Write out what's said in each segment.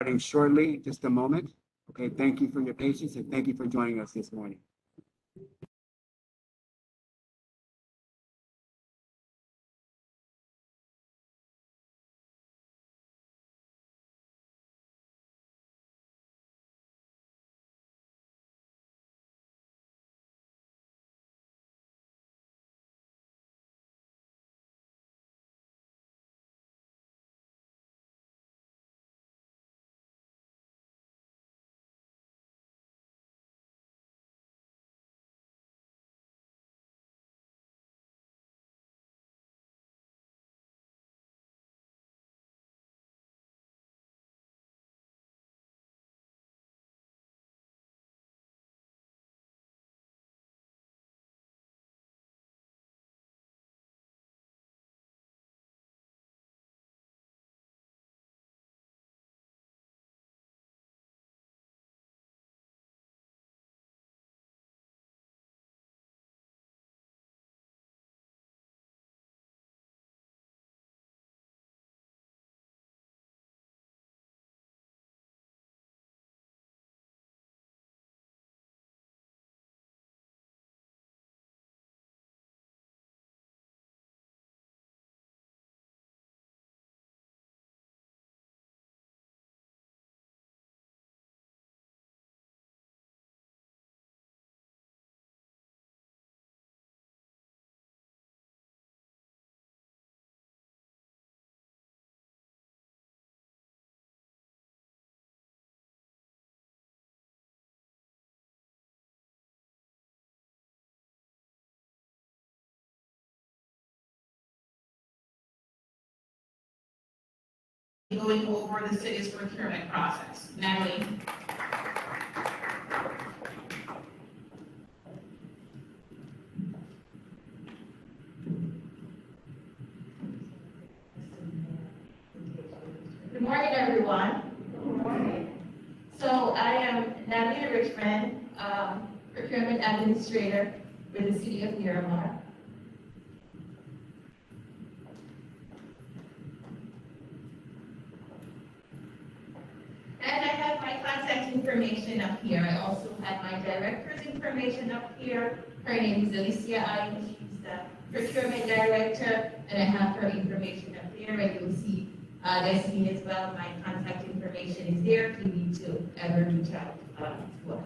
Starting shortly, just a moment. Okay, thank you for your patience and thank you for joining us this morning. Going over the city's procurement process. Natalie. Good morning, everyone. Good morning. So I am Natalie Richman, Procurement Administrator with the City of Miramar. And I have my contact information up here. I also have my director's information up here. Her name is Alicia I. She's the Procurement Director, and I have her information up there. And you'll see Destiny as well. My contact information is there if you need to ever reach out to us.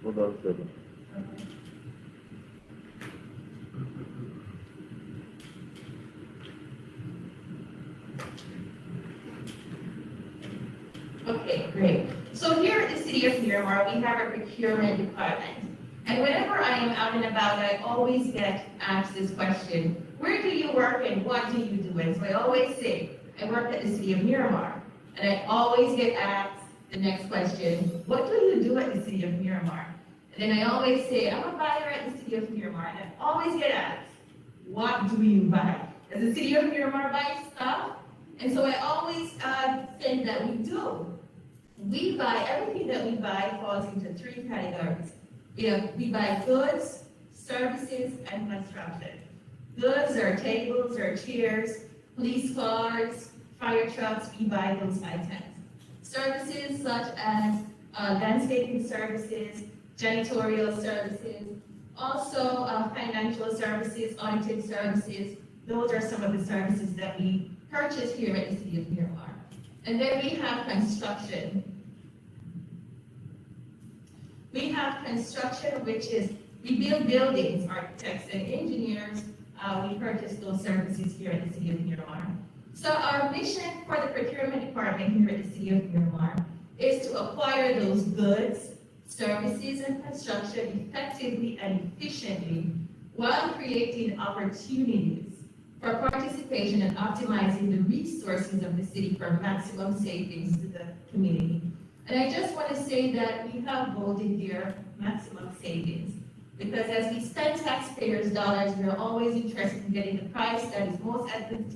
Hold on a second. Okay, great. So here at the City of Miramar, we have a procurement department. And whenever I am out and about, I always get asked this question, where do you work and what do you do? And so I always say, I work at the City of Miramar. And I always get asked the next question, what do you do at the City of Miramar? And then I always say, I'm a buyer at the City of Miramar. And I always get asked, what do you buy? Does the City of Miramar buy stuff? And so I always say that we do. We buy, everything that we buy falls into three categories. We buy goods, services, and construction. Goods are tables or chairs, police cars, fire trucks, we buy those items. Services such as landscaping services, janitorial services, also financial services, auditing services. Those are some of the services that we purchase here at the City of Miramar. And then we have construction. We have construction, which is, we build buildings, architects and engineers. We purchase those services here at the City of Miramar. So our mission for the procurement department here at the City of Miramar is to acquire those goods, services, and construction effectively and efficiently while creating opportunities for participation and optimizing the resources of the city for maximum savings to the community. And I just want to say that we have bolded here maximum savings, because as we spend taxpayers' dollars, we are always interested in getting the price that is most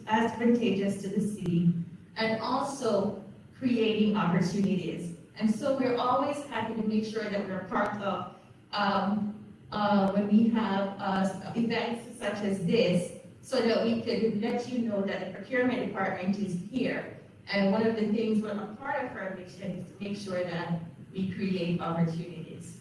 advantageous to the city, and also creating opportunities. And so we're always happy to make sure that we're part of when we have events such as this, so that we could let you know that the procurement department is here. And one of the things, well, a part of our mission is to make sure that we create opportunities.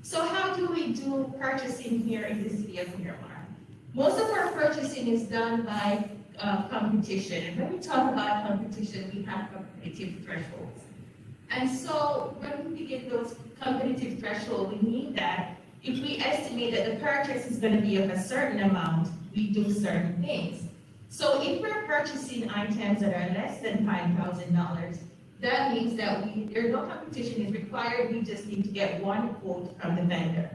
So how do we do purchasing here in the city of Miramar? Most of our purchasing is done by competition. And when we talk about competition, we have competitive thresholds. And so when we begin those competitive thresholds, we mean that if we estimate that the purchase is going to be of a certain amount, we do certain things. So if we're purchasing items that are less than $5,000, that means that no competition is required, we just need to get one quote from the vendor.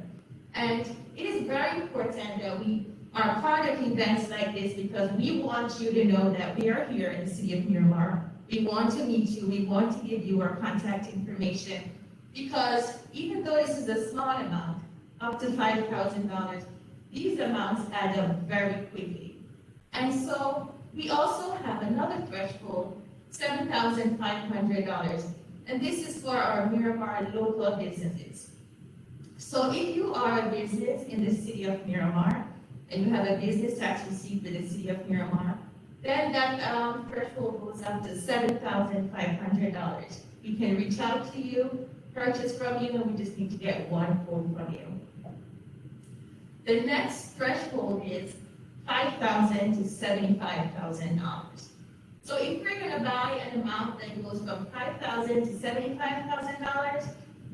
And it is very important that we are part of events like this because we want you to know that we are here in the city of Miramar. We want to meet you, we want to give you our contact information, because even though this is a small amount, up to $5,000, these amounts add up very quickly. And so we also have another threshold, $7,500, and this is for our Miramar local businesses. So if you are a business in the city of Miramar, and you have a business tax receipt with the city of Miramar, then that threshold goes up to $7,500. We can reach out to you, purchase from you, and we just need to get one quote from you. The next threshold is $5,000 to $75,000. So if we're going to buy an amount that goes from $5,000 to $75,000,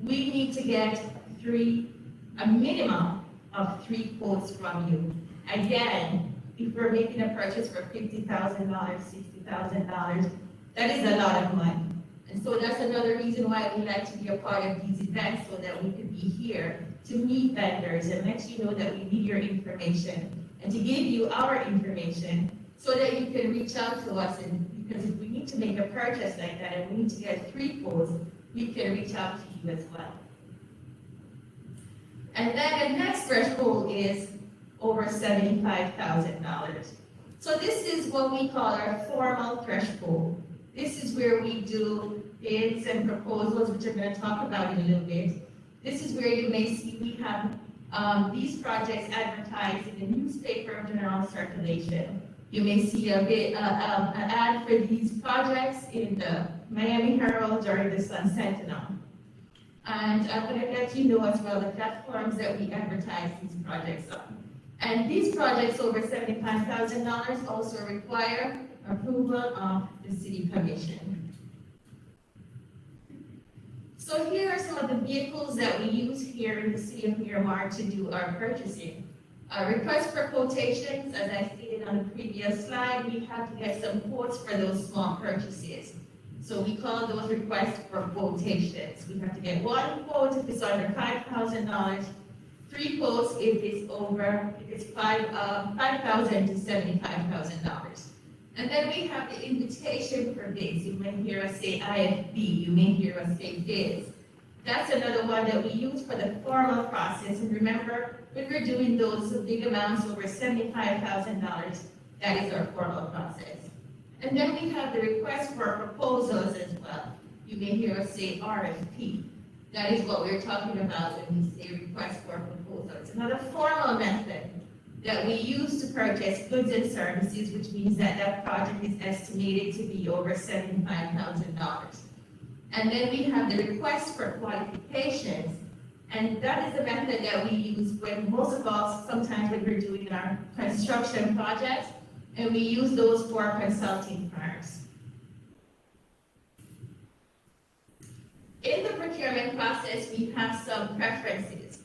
we need to get a minimum of 3 quotes from you. Again, if we're making a purchase for $50,000, $60,000, that is a lot of money. And so that's another reason why we like to be a part of these events, so that we can be here to meet vendors and let you know that we need your information and to give you our information so that you can reach out to us. And because if we need to make a purchase like that and we need to get 3 quotes, we can reach out to you as well. And then the next threshold is over $75,000. So this is what we call our formal threshold. This is where we do bids and proposals, which I'm going to talk about in a little bit. This is where you may see we have these projects advertised in the newspaper of general circulation. You may see an ad for these projects in the Miami Herald or in the Sun Sentinel. And I'm going to let you know as well the platforms that we advertise these projects on. And these projects over $75,000 also require approval of the City Commission. So here are some of the vehicles that we use here in the city of Miramar to do our purchasing. Request for quotations, as I stated on the previous slide, we have to get some quotes for those small purchases. So we call those requests for quotations. We have to get 1 quote if it's under $5,000, 3 quotes if it's $5,000 to $75,000. And then we have the invitation for bids. You may hear us say IFB, you may hear us say bids. That's another one that we use for the formal process. And remember, when we're doing those big amounts over $75,000, that is our formal process. And then we have the request for proposals as well. You may hear us say RFP. That is what we're talking about when we say request for proposal. It's another formal method that we use to purchase goods and services, which means that that project is estimated to be over $75,000. And then we have the request for qualifications, and that is the method that we use when most of us, sometimes when we're doing our construction projects, and we use those for consulting firms. In the procurement process, we have some preferences.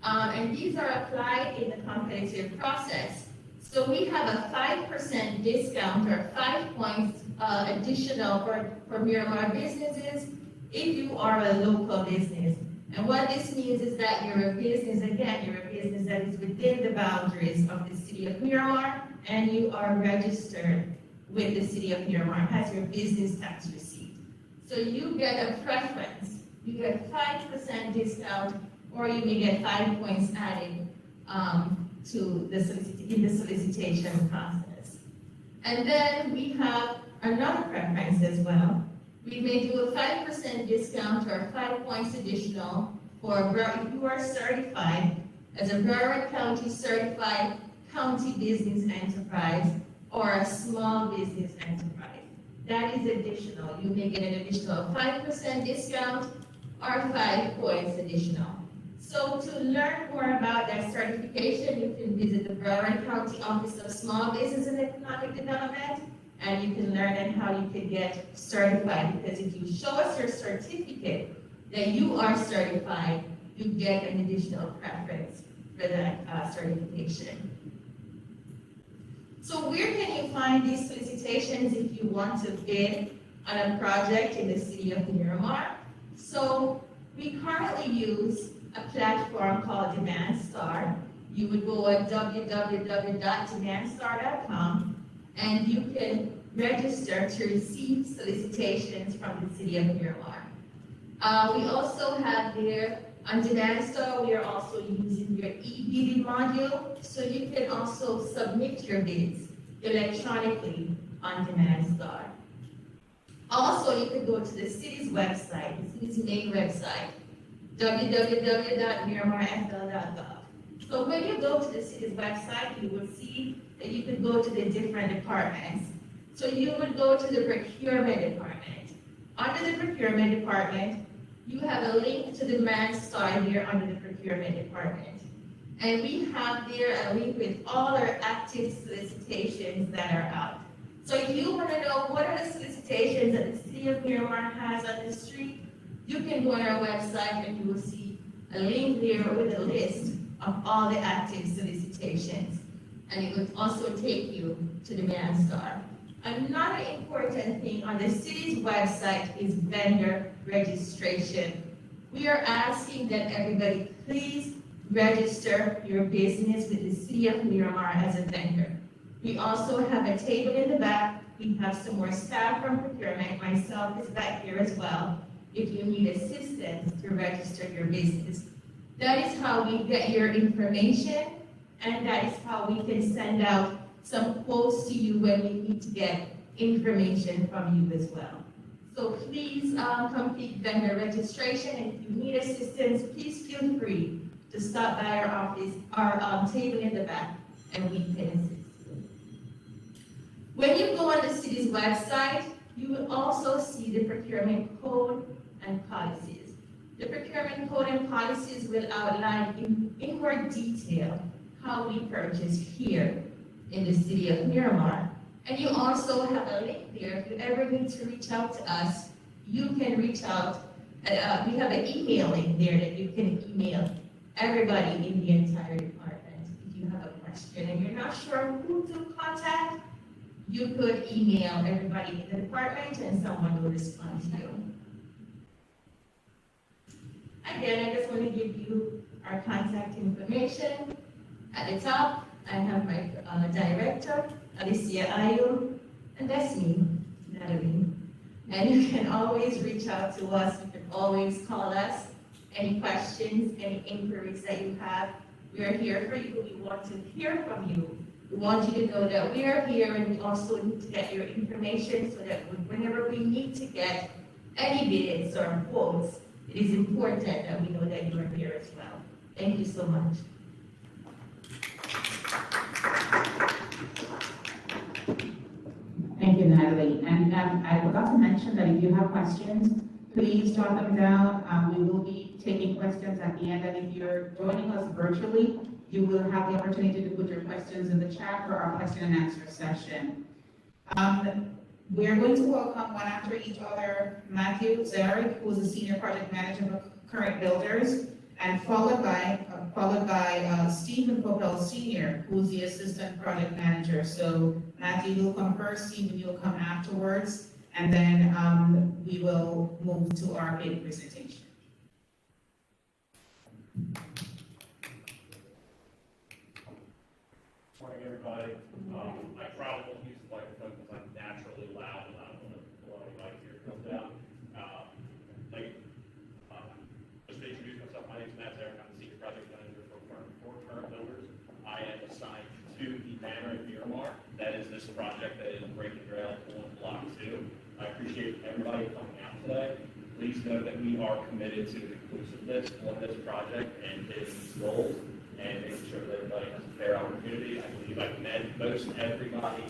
And these are applied in the competitive process. So we have a 5% discount or 5 points additional for Miramar businesses if you are a local business. And what this means is that you're a business, again, you're a business that is within the boundaries of the city of Miramar, and you are registered with the city of Miramar, has your business tax receipt. So you get a preference. You get 5% discount, or you may get 5 points added in the solicitation process. And then we have another preference as well. We may do a 5% discount or 5 points additional if you are certified as a Broward County Certified County Business Enterprise or a small business enterprise. That is additional. You may get an additional 5% discount or 5 points additional. So to learn more about that certification, you can visit the Broward County Office of Small Business and Economic Development, and you can learn on how you can get certified, because if you show us your certificate that you are certified, you get an additional preference for that certification. So where can you find these solicitations if you want to bid on a project in the city of Miramar? So we currently use a platform called DemandStar. You would go at www.demandstar.com and you can register to receive solicitations from the city of Miramar. We also have there, on DemandStar, we are also using your e-bidding module, so you can also submit your bids electronically on DemandStar. Also, you can go to the city's website, the city's main website, www.miramarfl.gov. So when you go to the city's website, you will see that you can go to the different departments. So you would go to the procurement department. Under the procurement department, you have a link to the DemandStar here under the procurement department. And we have there a link with all our active solicitations that are out. So if you want to know what are the solicitations that the city of Miramar has on the street, you can go on our website and you will see a link there with a list of all the active solicitations. And it will also take you to DemandStar. Another important thing on the city's website is vendor registration. We are asking that everybody please register your business with the city of Miramar as a vendor. We also have a table in the back. We have some more staff from procurement. Myself is back here as well, if you need assistance to register your business. That is how we get your information, and that is how we can send out some quotes to you when we need to get information from you as well. So please complete vendor registration, and if you need assistance, please feel free to stop by our office, our table in the back, and we can assist you. When you go on the city's website, you will also see the procurement code and policies. The procurement code and policies will outline in more detail how we purchase here in the city of Miramar. And you also have a link there. If you ever need to reach out to us, you can reach out. We have an email link there that you can email everybody in the entire department. If you have a question and you're not sure who to contact, you could email everybody in the department and someone will respond to you. Again, I just want to give you our contact information. At the top, I have my director, Alicia Ayu, and that's me, Natalie. And you can always reach out to us. You can always call us. Any questions, any inquiries that you have, we are here for you. We want to hear from you. We want you to know that we are here, and we also need to get your information so that whenever we need to get any bids or quotes, it is important that we know that you are here as well. Thank you so much. Thank you, Natalie. And I forgot to mention that if you have questions, please jot them down. We will be taking questions at the end. And if you're joining us virtually, you will have the opportunity to put your questions in the chat for our question and answer session. We are going to welcome one after each other, Matthew Zarek, who is the Senior Project Manager for Current Builders, and followed by Stephen Coppell Sr., who is the Assistant Project Manager. So Matthew will come first, Stephen, you'll come afterwards, and then we will move to our bid presentation. Morning, everybody. I probably won't use the microphone because I'm naturally loud and I don't want to blow anybody here comes out. Just to introduce myself, my name is Matt Zarek. I'm the Senior Project Manager for Current Builders. I am assigned to the Manor in Miramar. That is this project that is breaking ground on Block 2. I appreciate everybody coming out today. please know that we are committed to inclusiveness on this project and hitting these goals and making sure that everybody has a fair opportunity. I believe I've met most everybody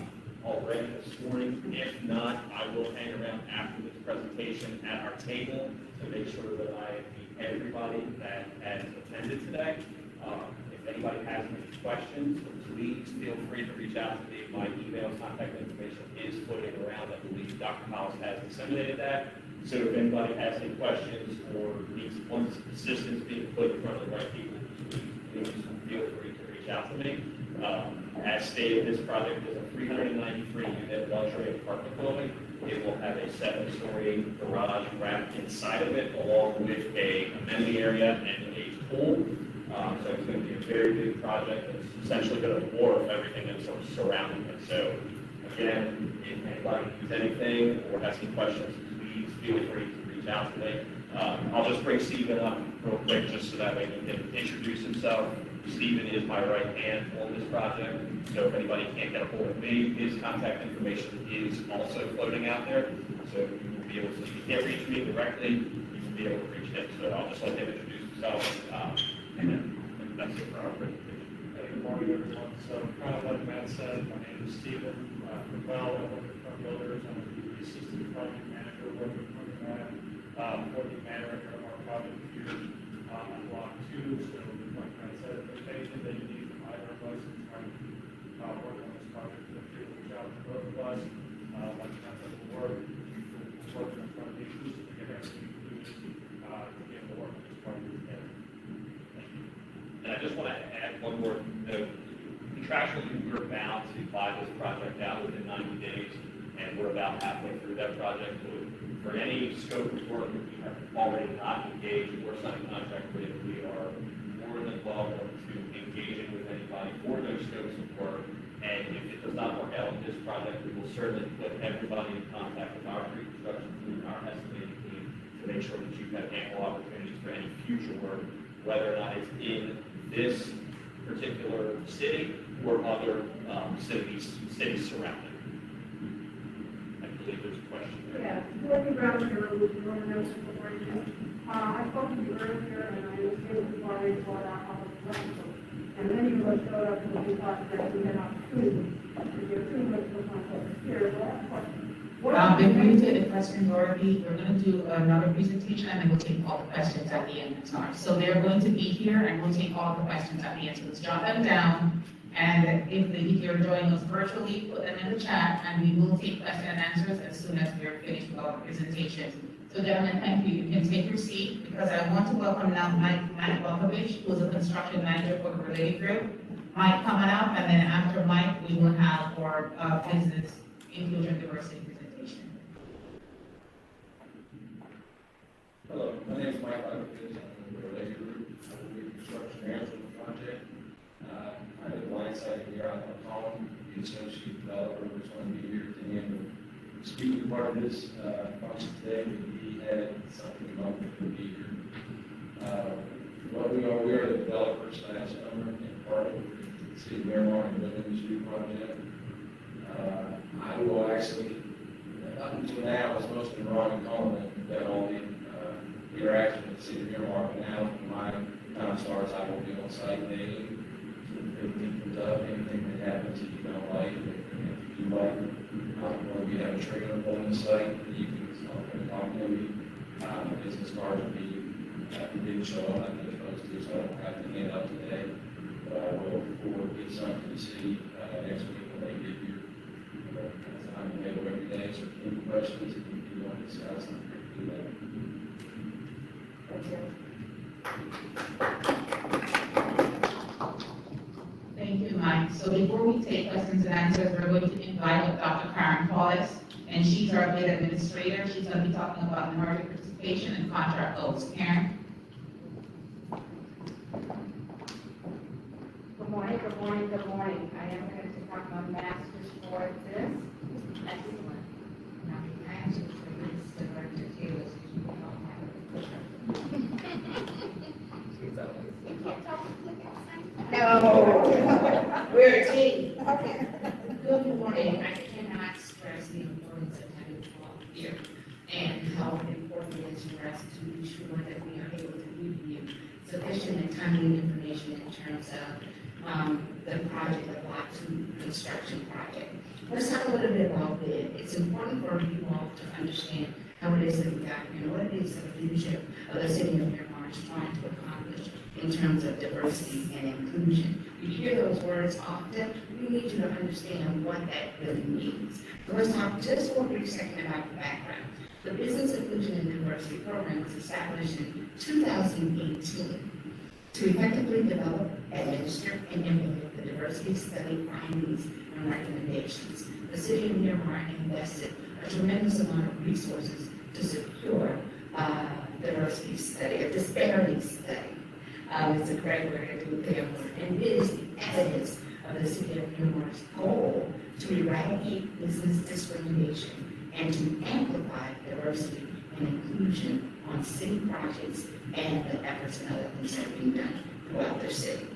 already this morning. If not, I will hang around after this presentation at our table to make sure that I meet everybody that has attended today. If anybody has any questions, please feel free to reach out to me. My email contact information is floating around. I believe Dr. Hollis has disseminated that. So if anybody has any questions or wants assistance being put in front of the right people, please feel free to reach out to me. As stated, this project is a 393-unit luxury apartment building. It will have a 7-story garage wrapped inside of it, along with a amenity area and a pool. So it's going to be a very big project. It's essentially going to dwarf everything that's surrounding it. So again, if anybody needs anything or has any questions, please feel free to reach out to me. I'll just bring Stephen up real quick just so that way he can introduce himself. Stephen is my right hand on this project, so if anybody can't get a hold of me, his contact information is also floating out there. So you will be able to, if you can't reach me directly, you will be able to reach him. So I'll just let him introduce himself, and that's it for our presentation. Good morning, everyone. So, kind of like Matt said, my name is Stephen Capel. I work at Front Builders. I'm the assistant project manager working for the Manor and Miramar project here on block 2. So, like Matt said, if there's anything that you need from either of us in trying to work on this project, feel free to reach out to both of us. Like Matt said, we'll work in front of the issues to get everything included to be able to work on this project together. And I just want to add one more note. Contractually, we're bound to buy this project out within 90 days, and we're about halfway through that project. For any scope of work that we have already not engaged or signed a contract with, we are more than welcome to engaging with anybody for those scopes of work. And if it does not work out with this project, we will certainly put everybody in contact with our pre-construction team, our estimating team, to make sure that you have ample opportunities for any future work, whether or not it's in this particular city or other cities surrounding. I believe there's a question there. Yeah, Lynn Brown here with the Northern Ocean Corporation. I spoke to you earlier, and I understand you've already brought out all of the rental. And then you were showed up and we thought that we had opportunity to get too much of my here. So I have a question. Before you take the questions, Dorothy, we're going to do another presentation and then we'll take all the questions at the end. So they're going to be here and we'll take all the questions at the end. So let's jot them down. And if you're joining us virtually, put them in the chat and we will take question and answers as soon as we're finished with our presentation. So gentlemen, thank you. You can take your seat because I want to welcome now Mike Welkovich, who is a construction manager for the related group. Mike coming up, and then after Mike, we will have our business inclusion diversity presentation. Hello, my name is Mike Levin. I'm the related group. I'm the construction manager for the project. I'm the blind side here. I'm going to call him the associate developer who's going to be here at the end of the speaking part of this function today. He had something about to be here. What we are the developers / owner and partner with the city of Miramar and the industry project. I will actually, up until now, was mostly Ron and Coleman that all the interaction with the city of Miramar, but now my time starts, I will be on site daily. If anything comes up, anything that happens that you don't like, if you like, when we have a trailer on the site, you can talk to me. Business cards will be, didn't show up, I'm supposed to, so I don't have to hand out today. But I will forward get something to see next week when they get here. I'm available every day, so if you have any questions, if you want to discuss, I'm here to do that. Thank you, Mike. So before we take questions and answers, we're going to invite up Dr. Karen Paulus, and she's our bid administrator. She's going to be talking about minority participation and contract goals. Karen? Good morning, good morning, good morning. I am going to talk my master's for this. Excellent. Now, I actually for this director too, is you don't have No, we're a team. Okay. Good morning. I cannot stress the importance of having all here and how important it is for us sufficient and timely information in terms of the project, the Block 2 construction project. Let's talk a little bit about bid. It's important for you all to understand how it is that we got here, and what it is that the leadership of the city of Miramar is trying to accomplish in terms of diversity and inclusion. You hear those words often. We need you to understand what that really means. So let's talk just for a brief second about the background. The Business Inclusion and Diversity Program was established in 2018 to effectively develop, administer, and implement the diversity study findings and recommendations. The city of Miramar invested a tremendous amount of resources to secure diversity study, a disparity study. It's a correct word to pay a word. And it is the evidence of the city of Miramar's goal to eradicate business discrimination and to amplify diversity and inclusion on city projects and the efforts and other things that are being done throughout the city.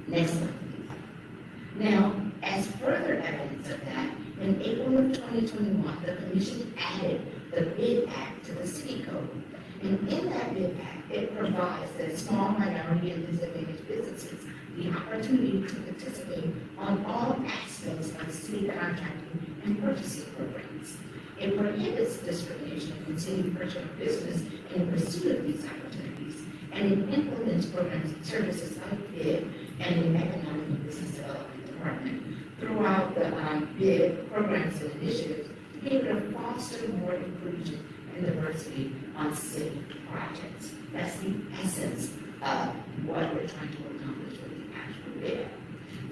Next slide, please. Now, as further evidence of that, in April of 2021, the Commission added the BID Act to the City Code. And in that BID Act, it provides that small minority and disadvantaged businesses the opportunity to participate on all aspects of city contracting and purchasing programs. It prohibits discrimination in city purchasing business in pursuit of these opportunities, and it implements programs and services like BID and the Economic and Business Development Department throughout the BID programs and initiatives to be able to foster more inclusion and diversity on city projects. That's the essence of what we're trying to accomplish with the actual BID.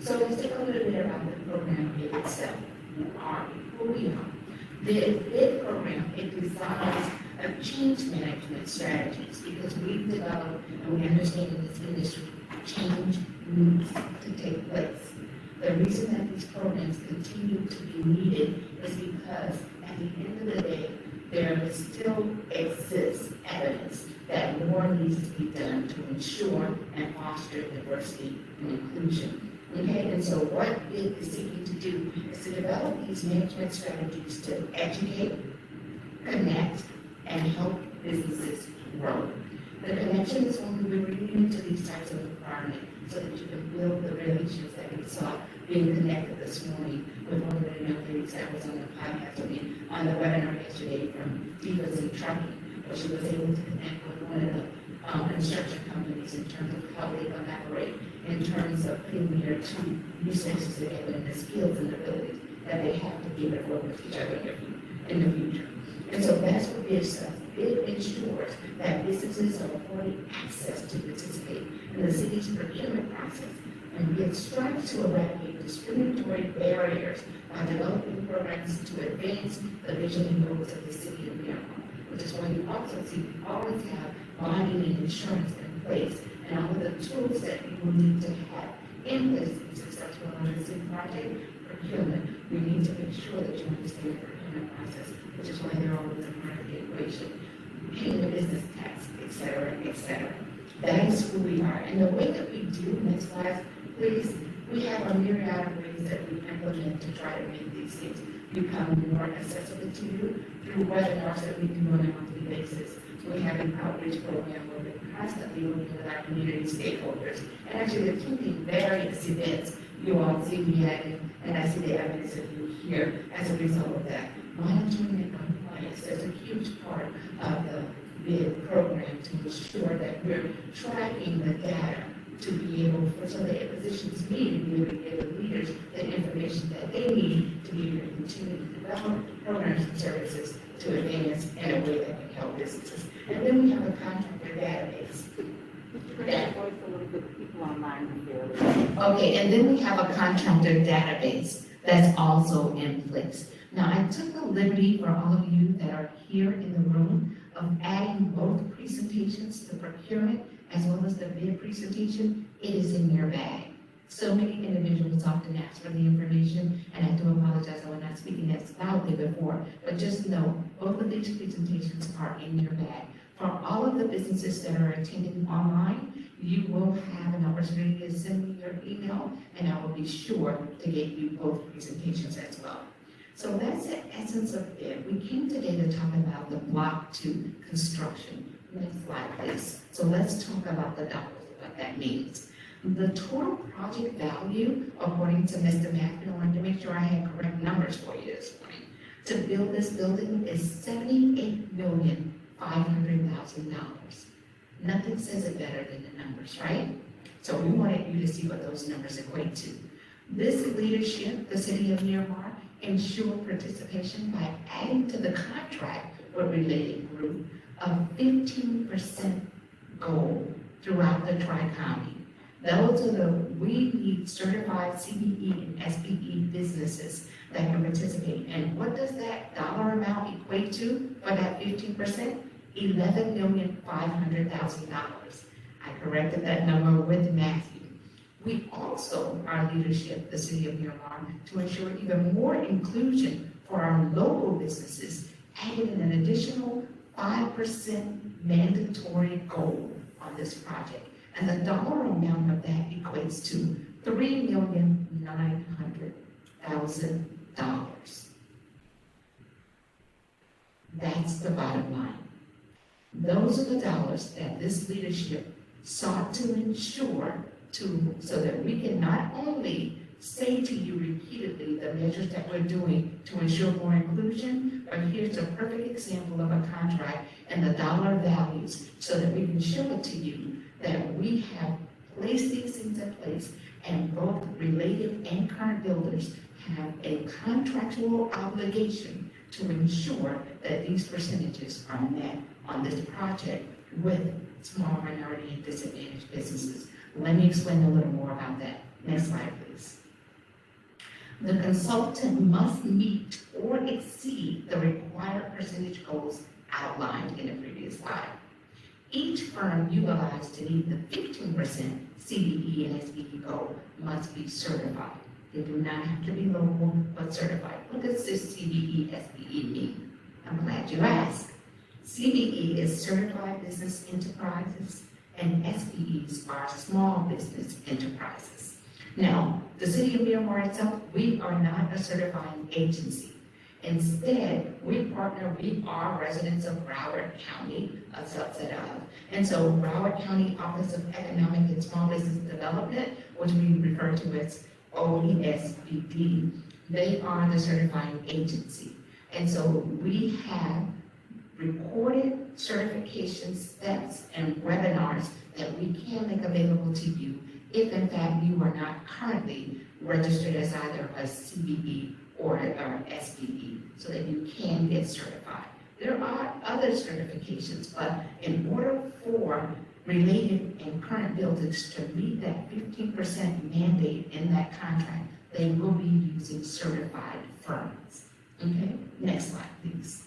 So let's take a little bit about the program BID itself. Who we are. The BID program, it designs a change management strategies because we've developed and we understand in this industry change needs to take place. The reason that these programs continue to be needed is because at the end of the day, there still exists evidence that more needs to be done to ensure and foster diversity and inclusion. Okay, and so what BID is seeking to do is to develop these management strategies to educate, connect, and help businesses grow. The connection is when we bring you into these types of environments so that you can build the relationships that we saw being connected this morning with one of the young ladies that was on the podcast with me on the webinar yesterday from Divas in Trucking, where she was able to connect with one of the construction companies in terms of how they collaborate, in terms of putting their two resources together and the skills and abilities that they have to be able to work with each other in the future. And so that's what BID does. BID ensures that businesses are afforded access to participate in the city's procurement process, and BID strives to eradicate discriminatory barriers by developing programs to advance the vision and goals of the city of Miramar, which is why you also see we always have bonding and insurance in place, and all of the tools that people need to have in place to be successful on the city project. Procurement, we need to make sure that you understand the procurement process, which is why they're always a part of the equation. Paying the business tax, et cetera, et cetera. That is who we are. And the way that we do, next slide, please, we have a myriad of ways that we implement to try to make these things become more accessible to you through webinars that we do on a monthly basis. We have an outreach program where we're constantly working with our community stakeholders and actually attending various events. You all see me at, and I see the evidence of you here as a result of that. Monitoring and compliance is a huge part of the BID program to ensure that we're tracking the data to be able, so that it positions me to be able to give the leaders the information that they need to be able to continue to develop programs and services to advance in a way that can help businesses. And then we have a contractor database. Okay, and then we have a contractor database that's also in place. Now, I took the liberty for all of you that are here in the room of adding both presentations, the procurement as well as the BID presentation. It is in your bag. So many individuals often ask for the information, and I do apologize, I was not speaking as loudly before, but just know both of these presentations are in your bag. For all of the businesses that are attending online, you will have an opportunity to send me your email, and I will be sure to get you both presentations as well. So that's the essence of BID. We came today to talk about the Block 2 construction. Next slide, please. So let's talk about the dollars, what that means. The total project value, according to Mr. Matthew, I wanted to make sure I had correct numbers for you this morning. To build this building is $78,500,000. Nothing says it better than the numbers, right? So we wanted you to see what those numbers equate to. This leadership, the city of Miramar, ensured participation by adding to the contract with related group a 15% goal throughout the Tri-County. Those are we need certified CBE and SBE businesses that can participate. And what does that dollar amount equate to for that 15%? $11,500,000. I corrected that number with Matthew. We also, our leadership, the city of Miramar, to ensure even more inclusion for our local businesses, added an additional 5% mandatory goal on this project. And the dollar amount of that equates to $3,900,000. That's the bottom line. Those are the dollars that this leadership sought to ensure so that we can not only say to you repeatedly the measures that we're doing to ensure more inclusion, but here's a perfect example of a contract and the dollar values so that we can show it to you that we have placed these things in place and both related and current builders have a contractual obligation to ensure that these percentages are met on this project with small minority and disadvantaged businesses. Let me explain a little more about that. Next slide, please. The consultant must meet or exceed the required percentage goals outlined in the previous slide. Each firm utilized to meet the 15% CBE and SBE goal must be certified. They do not have to be local, but certified. What does this CBE, SBE mean? I'm glad you asked. CBE is Certified Business Enterprises, and SBEs are Small Business Enterprises. Now, the city of Miramar itself, we are not a certifying agency. Instead, we are residents of Broward County, a subset of. And so Broward County Office of Economic and Small Business Development, which we refer to as OESBD, they are the certifying agency. And so we have recorded certification steps and webinars that we can make available to you if in fact you are not currently registered as either a CBE or SBE, so that you can get certified. There are other certifications, but in order for related and current buildings to meet that 15% mandate in that contract, they will be using certified firms. Okay, next slide, please.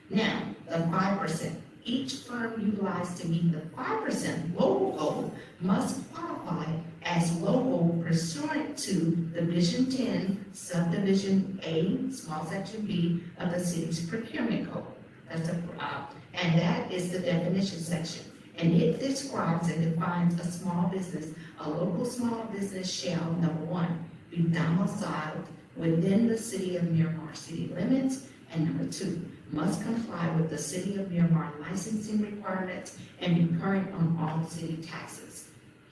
Now, the 5%. Each firm utilized to meet the 5% local goal must qualify as local pursuant to Division 10, Subdivision A, small section B of the city's procurement code. And that is the definition section. And it describes and defines a small business. A local small business shall, number one, be domiciled within the city of Miramar city limits, and number two, must comply with the city of Miramar licensing requirements and be current on all city taxes.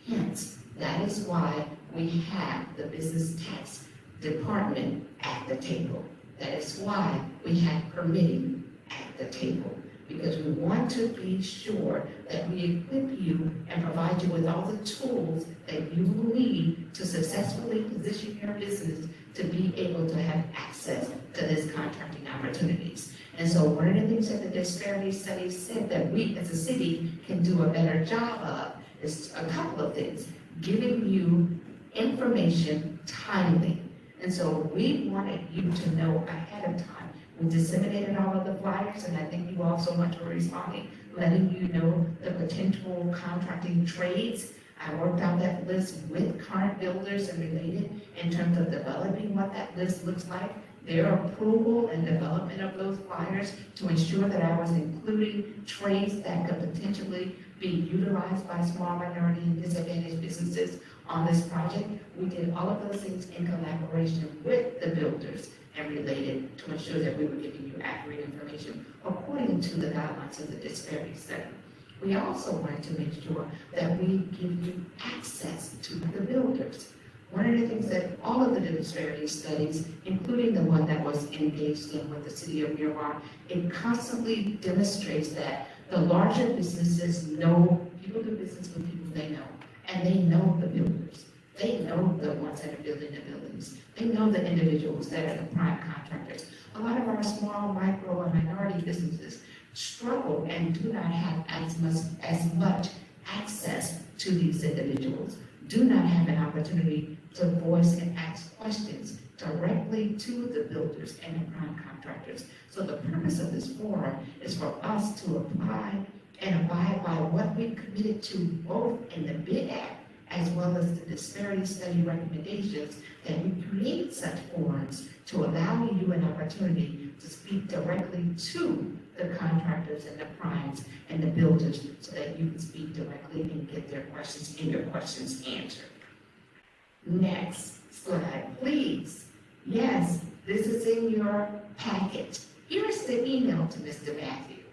Hence, that is why we have the business tax department at the table. That is why we have permitting at the table, because we want to be sure that we equip you and provide you with all the tools that you will need to successfully position your business to be able to have access to this contracting opportunities. And so one of the things that the disparity study said that we as a city can do a better job of is a couple of things: giving you information timely. And so we wanted you to know ahead of time. We disseminated all of the flyers, and I thank you all so much for responding, letting you know the potential contracting trades. I worked out that list with current builders and related in terms of developing what that list looks like, their approval and development of those flyers to ensure that I was including trades that could potentially be utilized by small minority and disadvantaged businesses on this project. We did all of those things in collaboration with the builders and related to ensure that we were giving you accurate information. Of course, according to the guidelines of the disparity study. We also wanted to make sure that we give you access to the builders. One of the things that all of the disparity studies, including the one that was engaged in with the city of Miramar, it constantly demonstrates that the larger businesses know, people do business with people they know, and they know the builders. They know the ones that are building the buildings. They know the individuals that are the prime contractors. A lot of our small, micro, and minority businesses struggle and do not have as much access to these individuals, do not have an opportunity to voice and ask questions directly to the builders and the prime contractors. So the purpose of this forum is for us to apply and abide by what we committed to both in the bid act as well as the disparity study recommendations, that we create such forums to allow you an opportunity to speak directly to the contractors and the primes and the builders so that you can speak directly and get their questions and your questions answered. Next slide, please. Yes, this is in your packet. Here's the email to Mr. Matthew.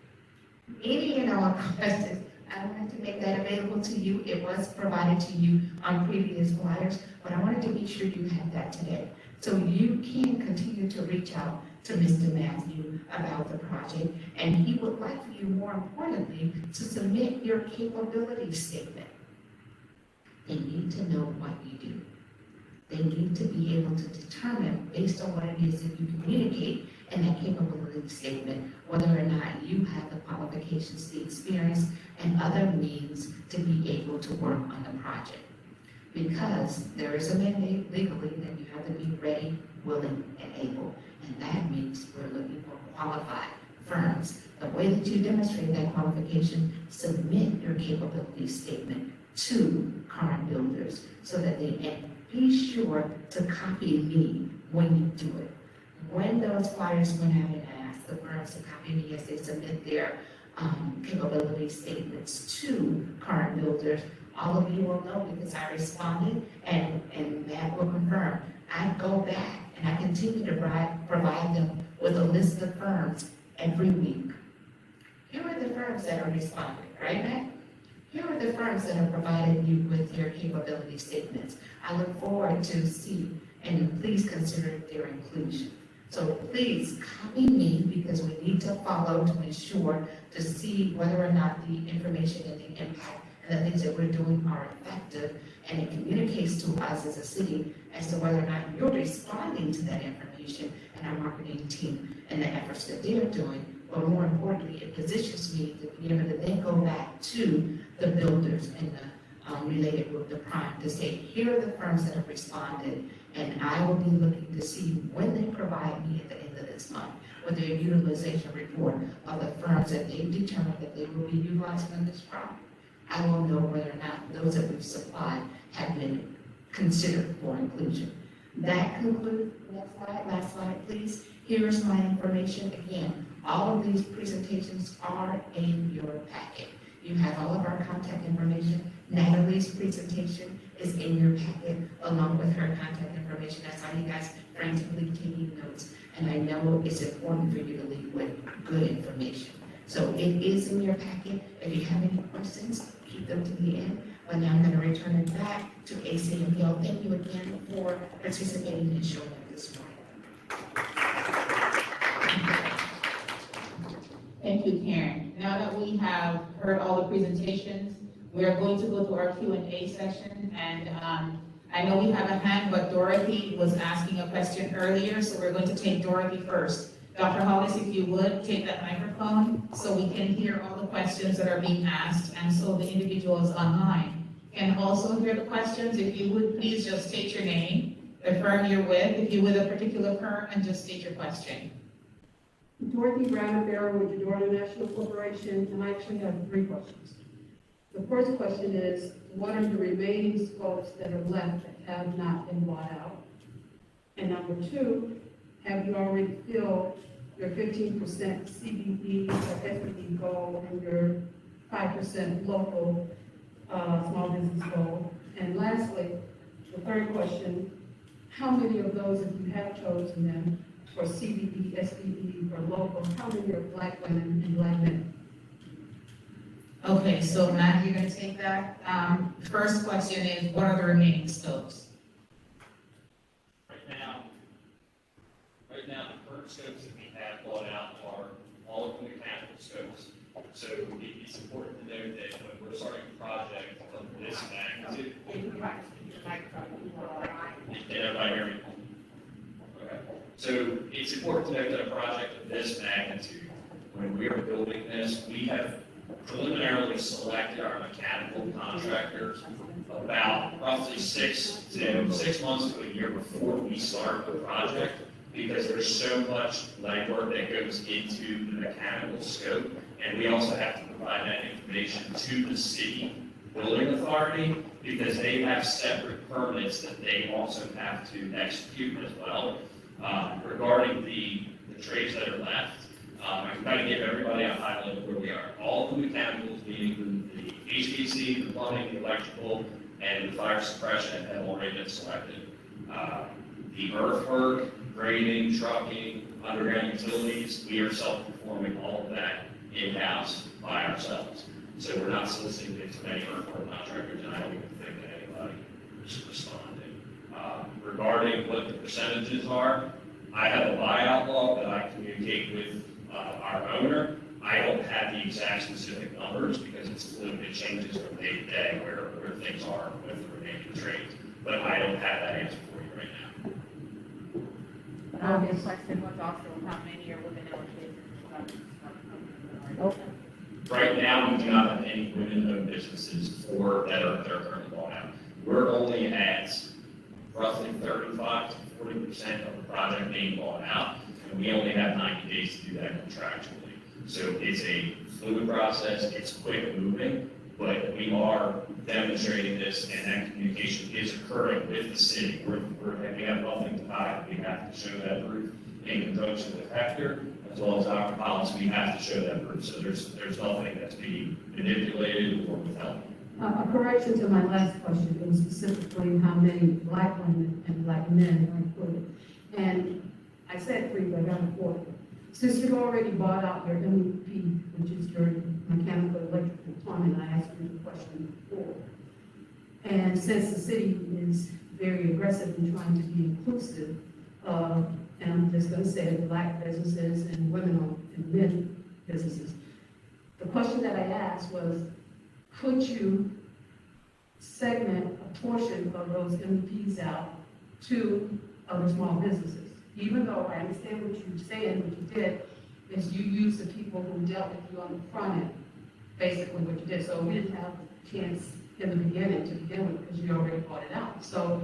Any and all questions, I wanted to make that available to you. It was provided to you on previous flyers, but I wanted to be sure you have that today. So you can continue to reach out to Mr. Matthew about the project, and he would like for you, more importantly, to submit your capability statement. They need to know what you do. They need to be able to determine, based on what it is that you communicate in that capability statement, whether or not you have the qualifications, the experience, and other means to be able to work on the project. Because there is a mandate legally that you have to be ready, willing, and able. And that means we're looking for qualified firms. The way that you demonstrate that qualification, submit your capability statement to current builders so that they can be sure to copy me when you do it. When those flyers went out and asked the firms to copy me as they submit their capability statements to current builders, all of you will know because I responded, and Matt will confirm. I go back and I continue to provide them with a list of firms every week. Here are the firms that are responding, right, Matt? Here are the firms that have provided you with your capability statements. I look forward to see, and please consider their inclusion. So please copy me because we need to follow to ensure to see whether or not the information and the impact and the things that we're doing are effective, and it communicates to us as a city as to whether or not you're responding to that information and our marketing team and the efforts that they're doing. But more importantly, it positions me to be able to then go back to the builders and the related group, the prime, to say, here are the firms that have responded, and I will be looking to see when they provide me at the end of this month with their utilization report of the firms that they've determined that they will be utilizing on this project. I will know whether or not those that we've supplied have been considered for inclusion. That concludes, next slide, last slide, please. Here's my information. Again, all of these presentations are in your packet. You have all of our contact information. Natalie's presentation is in your packet along with her contact information. I saw you guys frantically taking notes, and I know it's important for you to leave with good information. So it is in your packet. If you have any questions, keep them to the end. But now I'm going to return it back to ACMPL. Thank you again for participating and showing up this morning. Thank you, Karen. Now that we have heard all the presentations, we are going to go to our Q&A session. And I know we have a hand, but Dorothy was asking a question earlier, so we're going to take Dorothy first. Dr. Hollis, if you would, take that microphone so we can hear all the questions that are being asked, and so the individuals online can also hear the questions. If you would, please just state your name, the firm you're with, if you're with a particular firm, and just state your question. Dorothy Brown with the Dorothy National Corporation, and I actually have 3 questions. The first question is, what are the remaining scopes that are left that have not been bought out? And number 2, have you already filled your 15% CBD or SBD goal and your 5% local small business goal? And lastly, the third question, how many of those, if you have chosen them, for CBE, SBE, for local, how many are black women and black men? Okay, so Matt, you're gonna take that. First question is, what are the remaining scopes? Right now, the current scopes that we have brought out are all of the mechanical scopes. So it's important to note that when we're starting a project of this magnitude. Can everybody hear me? Okay. So it's important to note that a project of this magnitude, when we are building this, we have preliminarily selected our mechanical contractors about roughly 6 months to a year before we start the project, because there's so much legwork that goes into the mechanical scope, and we also have to provide that information to the city building authority, because they have separate permits that they also have to execute as well. Regarding the trades that are left, I can kind of give everybody a highlight of where we are. All of the mechanicals, meaning the HVAC, the plumbing, the electrical, and the fire suppression have already been selected. The earthwork, grading, trucking, underground utilities, we are self-performing all of that in-house by ourselves. So we're not soliciting bids from any earthwork contractors, and I don't even think that anybody is responding. Regarding what the percentages are, I have a buyout log that I communicate with our owner. I don't have the exact specific numbers because it's fluid, it changes from day to day where things are with the remaining trades. But I don't have that answer for you right now. The question was also how many are women allocated? Right now, we do not have any women-owned businesses that are currently bought out. We're only at roughly 35 to 40% of the project being bought out, and we only have 90 days to do that contractually. So it's a fluid process, it's quick moving, but we are demonstrating this, and that communication is occurring with the city. We have nothing to hide. We have to show that proof in conjunction with Hector, as well as our policy. We have to show that proof. So there's nothing that's being manipulated or withheld. A correction to my last question, it was specifically how many black women and black men are included. And I said 3, but I got a 4. Since you've already bought out your MEP, which is your mechanical, electrical, plumbing, I asked you the question before. And since the city is very aggressive in trying to be inclusive of, and I'm just going to say it, black businesses and women and men businesses, the question that I asked was, could you segment a portion of those MEPs out to other small businesses? Even though I understand what you're saying, what you did is you used the people who dealt with you on the front end, basically what you did. So we didn't have a chance in the beginning to begin with because you already bought it out. So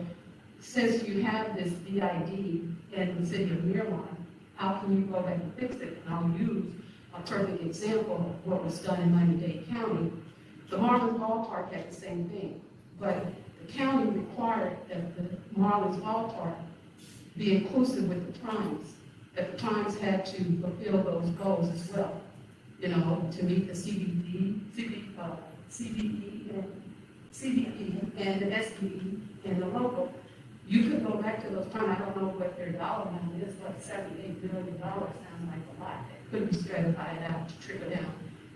since you have this BID in the city of Miramar, how can you go back and fix it? And I'll use a perfect example of what was done in Miami-Dade County. The Marlins ballpark had the same thing, but the county required that the Marlins ballpark be inclusive with the Primes, that the Primes had to fulfill those goals as well, you know, to meet the CBE and the SBE and the local. You could go back to those Primes, I don't know what their dollar amount is, but $78 million sounds like a lot. It could be stratified out to trickle down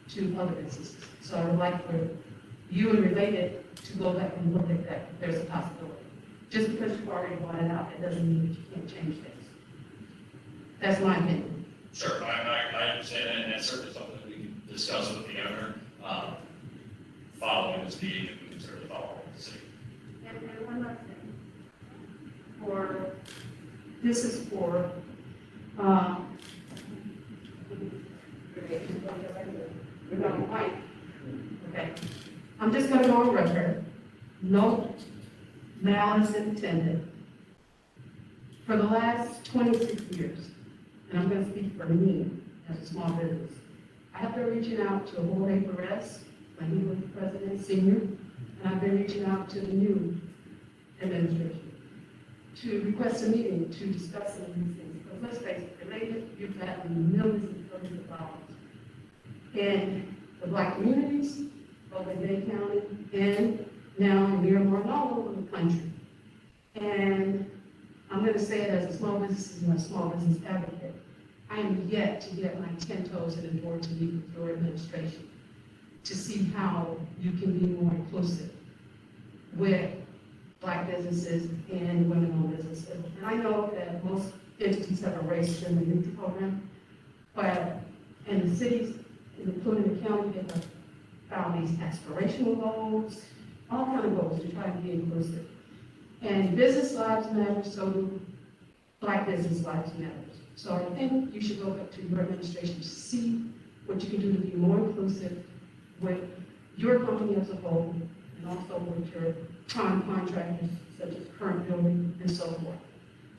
to other businesses. So I would like for you and related to go back and look at that, if there's a possibility. Just because you've already bought it out, it doesn't mean that you can't change things. That's my opinion. Sure, I understand that, and that's certainly something that we can discuss with the owner following this meeting, and we can certainly follow up with the city. And one last thing. This is for, okay. I'm just gonna go on record. No malice intended. For the last 26 years, and I'm gonna speak for me as a small business, I have been reaching out to Jorge Perez, when he was president, senior, and I've been reaching out to the new administration to request a meeting to discuss some of these things. Because let's face it, related, you've got millions and millions of dollars in the black communities, both in Dade County and now in Miramar and all over the country. And I'm gonna say it as a small business and a small business advocate, I am yet to get my 10 toes in the door to meet with your administration to see how you can be more inclusive with Black businesses and women-owned businesses. And I know that most entities have a race in the youth program, but in the cities, including the county, they have found these aspirational goals, all kind of goals to try and be inclusive. And business lives matter, so do Black business lives matter. So I think you should go back to your administration to see what you can do to be more inclusive with your company as a whole, and also with your prime contractors, such as current building and so forth.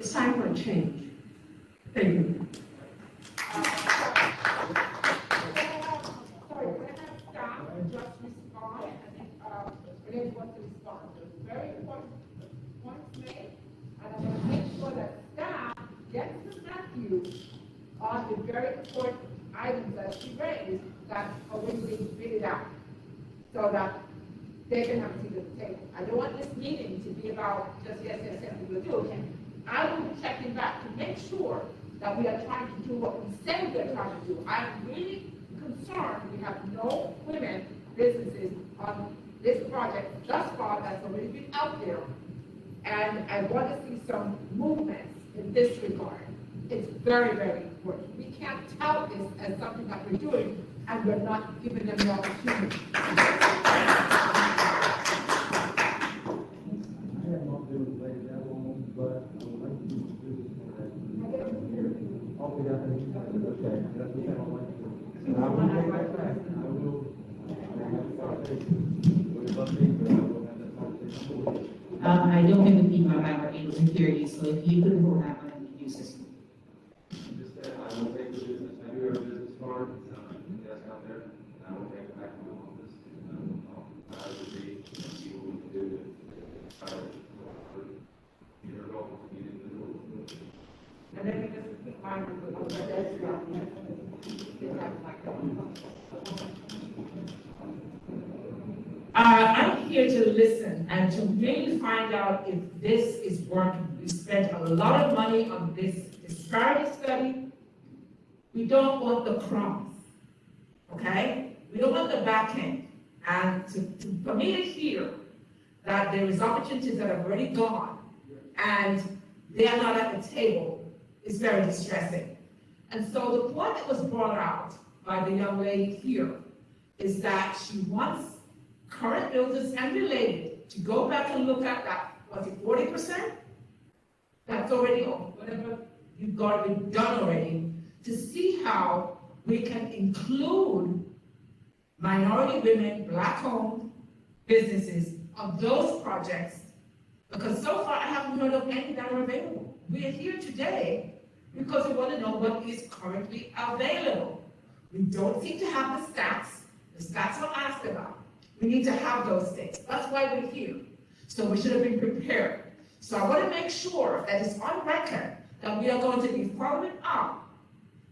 It's time for a change. Thank you. Sorry, when I stop, just respond, I think, Renee wants to respond. It's very important points made, and I'm gonna make sure that staff gets to Matthew on the very important items that she raised that are really being figured out, so that they can have a seat at the table. I don't want this meeting to be about just yes, we will do. Okay. I will be checking back to make sure that we are trying to do what we say we are trying to do. I'm really concerned we have no women businesses on this project thus far that's already been out there. And I want to see some movements in this regard. It's very, very important. We can't tout this as something that we're doing and we're not giving them the opportunity. I have not been played that long, but I would like to do this for that. Okay, that's the thing I like to do. I will take that back. I will have a conversation with Buffy, but I will have that conversation with you. I don't think the people are able to hear you, so if you could hold that one and use this. Just that I will take the business, I do have a business card, that's out there, and I will take it back to the office. And I will see what we can do to try to get her going, get into the rules. And then we just keep mind with the desk now. They have like I'm here to listen and to really find out if this is working. We spent a lot of money on this disparity study. We don't want the crumbs, okay? We don't want the back end. And for me to hear that there is opportunities that have already gone and they are not at the table is very distressing. And so the point that was brought out by the young lady here is that she wants current builders and related to go back and look at that, was it 40%? That's already, or whatever you've got it done already, to see how we can include minority women, Black-owned businesses of those projects, because so far I haven't heard of any that are available. We are here today because we want to know what is currently available. We don't seem to have the stats. The stats are asked about. We need to have those things. That's why we're here. So we should have been prepared. So I want to make sure that it's on record that we are going to be following up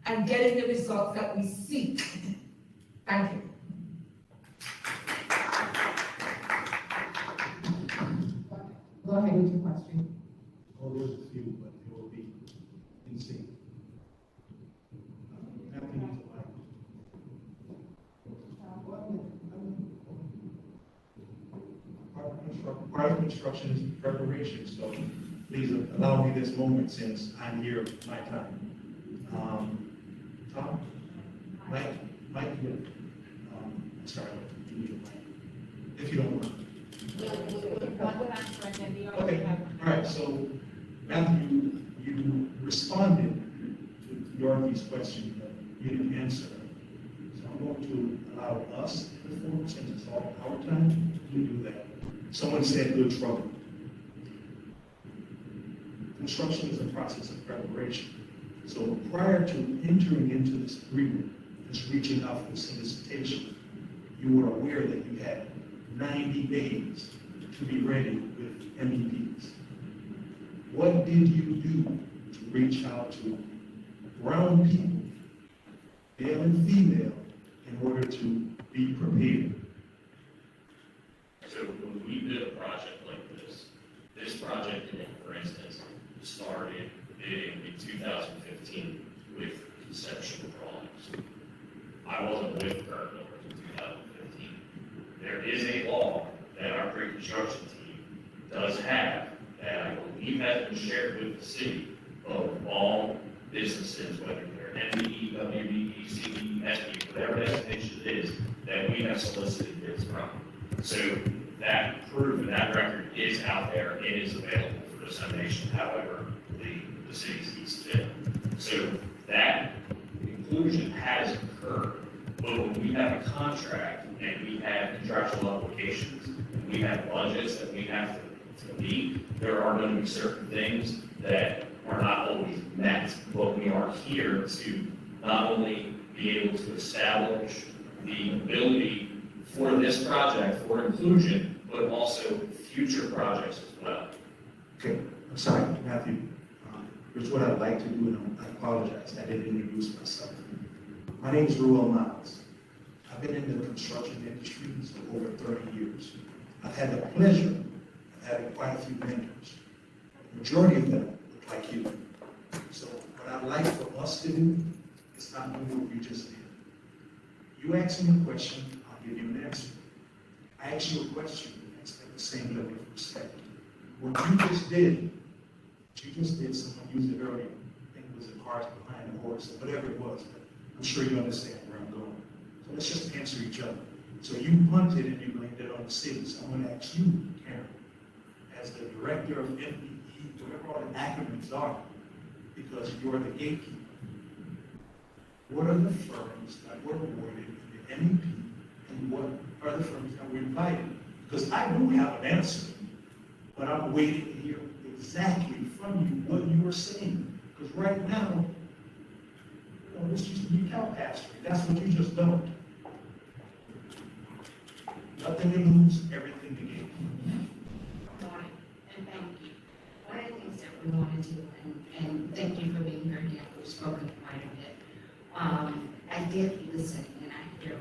and getting the results that we seek. Thank you. Go ahead with your question. Oh, there's a few, but they will be in sync. Nothing is alike. Part of construction is preparation, so please allow me this moment since I'm here my time. Tom? Mike, yeah. Sorry, if you don't mind. Okay, all right, so Matthew, you responded to Dorothy's question, but you didn't answer. So I'm going to allow us to perform, since it's all our time, to do that. Someone said good trouble. Construction is a process of preparation. So prior to entering into this agreement, just reaching out for solicitation, you were aware that you had 90 days to be ready with MEPs. What did you do to reach out to brown people, male and female, in order to be prepared? So when we did a project like this project, for instance, start conceptual drawings. I wasn't with current builders in 2015. There is a law that our pre-construction team does have that I believe has been shared with the city of all businesses, whether they're MBE, WBE, CBE, SBE, whatever designation it is, that we have solicited bids from. So that proof and that record is out there. It is available for dissemination, however the city sees fit. So that inclusion has occurred. But when we have a contract and we have contractual obligations, and we have budgets that we have to meet, there are going to be certain things that are not always met. But we are here to not only be able to establish the ability for this project, for inclusion, but also future projects as well. Okay, I'm sorry, Matthew. Here's what I'd like to do, and I apologize, I didn't introduce myself. My name is Ruel Miles. I've been in the construction industry for over 30 years. I've had the pleasure of having quite a few mentors. The majority of them look like you. So what I'd like for us to do is not do what you just did. You ask me a question, I'll give you an answer. I ask you a question, expect the same level of respect. What you just did, someone used it earlier. I think it was a cart behind the horse, or whatever it was, but I'm sure you understand where I'm going. So let's just answer each other. So you punted and you blamed it on the city. So I'm going to ask you, Karen, as the director of MPE, whatever all the acronyms are, because you're the gatekeeper. What are the firms that were awarded the MEP, and what are the firms that were invited? Because I do have an answer, but I'm waiting to hear exactly from you what you are saying. Because right now, this used to be cow pasture. That's what you just don't. Nothing to lose, everything to gain. Good morning, and thank you. One of the things that we wanted to, and thank you for being here again, we've spoken quite a bit. I did listen, and I hear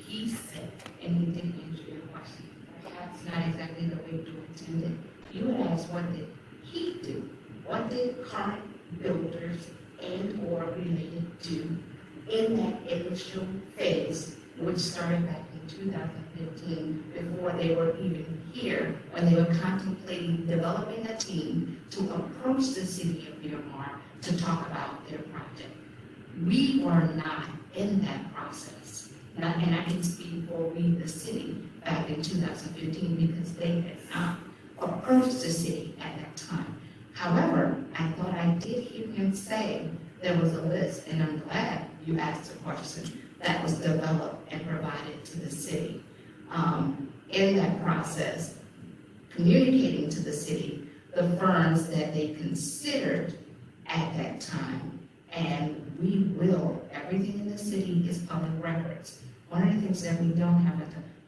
he said, and he did answer your question. Perhaps not exactly the way you intended. You had asked, what did he do? What did current builders and or related do in that initial phase, which started back in 2015, before they were even here, when they were contemplating developing a team to approach the city of Miramar to talk about their project. We were not in that process. And I can speak for we, the city, back in 2015, because they had not approached the city at that time. However, I thought I did hear him say there was a list, and I'm glad you asked the question, that was developed and provided to the city. In that process, communicating to the city the firms that they considered at that time, and we will, everything in the city is public records. One of the things that we don't have,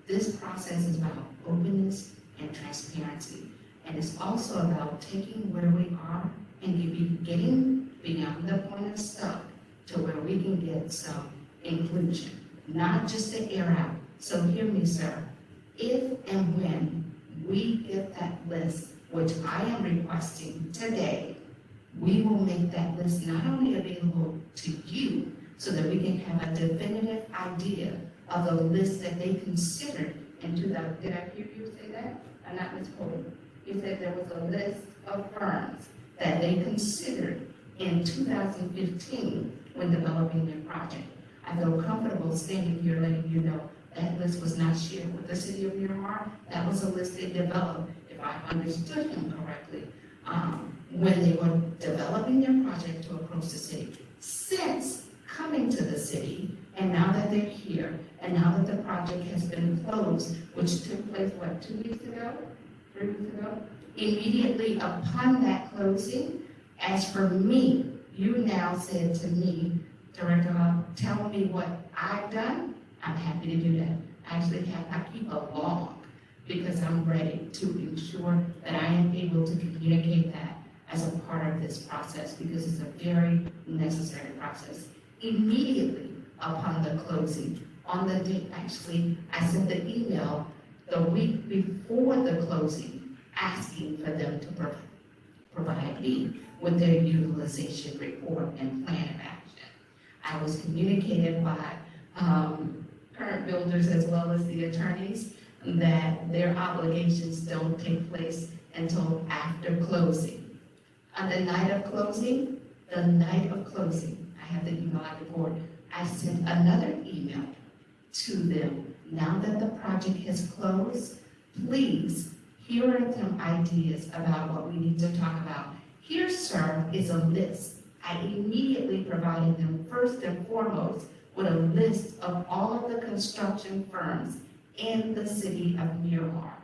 this process is about openness and transparency. And it's also about taking where we are and getting beyond the point of stuck to where we can get some inclusion, not just to air out. So hear me, sir. If and when we get that list, which I am requesting today, we will make that list not only available to you so that we can have a definitive idea of the list that they considered in 2000. Did I hear you say that? I'm not misquoting. You said there was a list of firms that they considered in 2015 when developing their project. I feel comfortable standing here letting you know that list was not shared with the city of Miramar. That was a list they developed, if I understood him correctly, when they were developing their project to approach the city. Since coming to the city, and now that they're here, and now that the project has been closed, which took place, what, 2 weeks ago? 3 weeks ago? Immediately upon that closing, as for me, you now said to me, Director, tell me what I've done. I'm happy to do that. Actually, I keep a log because I'm ready to ensure that I am able to communicate that as a part of this process, because it's a very necessary process. Immediately upon the closing, on the date, actually, I sent the email the week before the closing asking for them to provide me with their utilization report and plan of action. I was communicated by current builders as well as the attorneys that their obligations don't take place until after closing. On the night of closing, I have the email I report, I sent another email to them. Now that the project has closed, please, here are some ideas about what we need to talk about. Here, sir, is a list. I immediately provided them first and foremost with a list of all of the construction firms in the city of Miramar.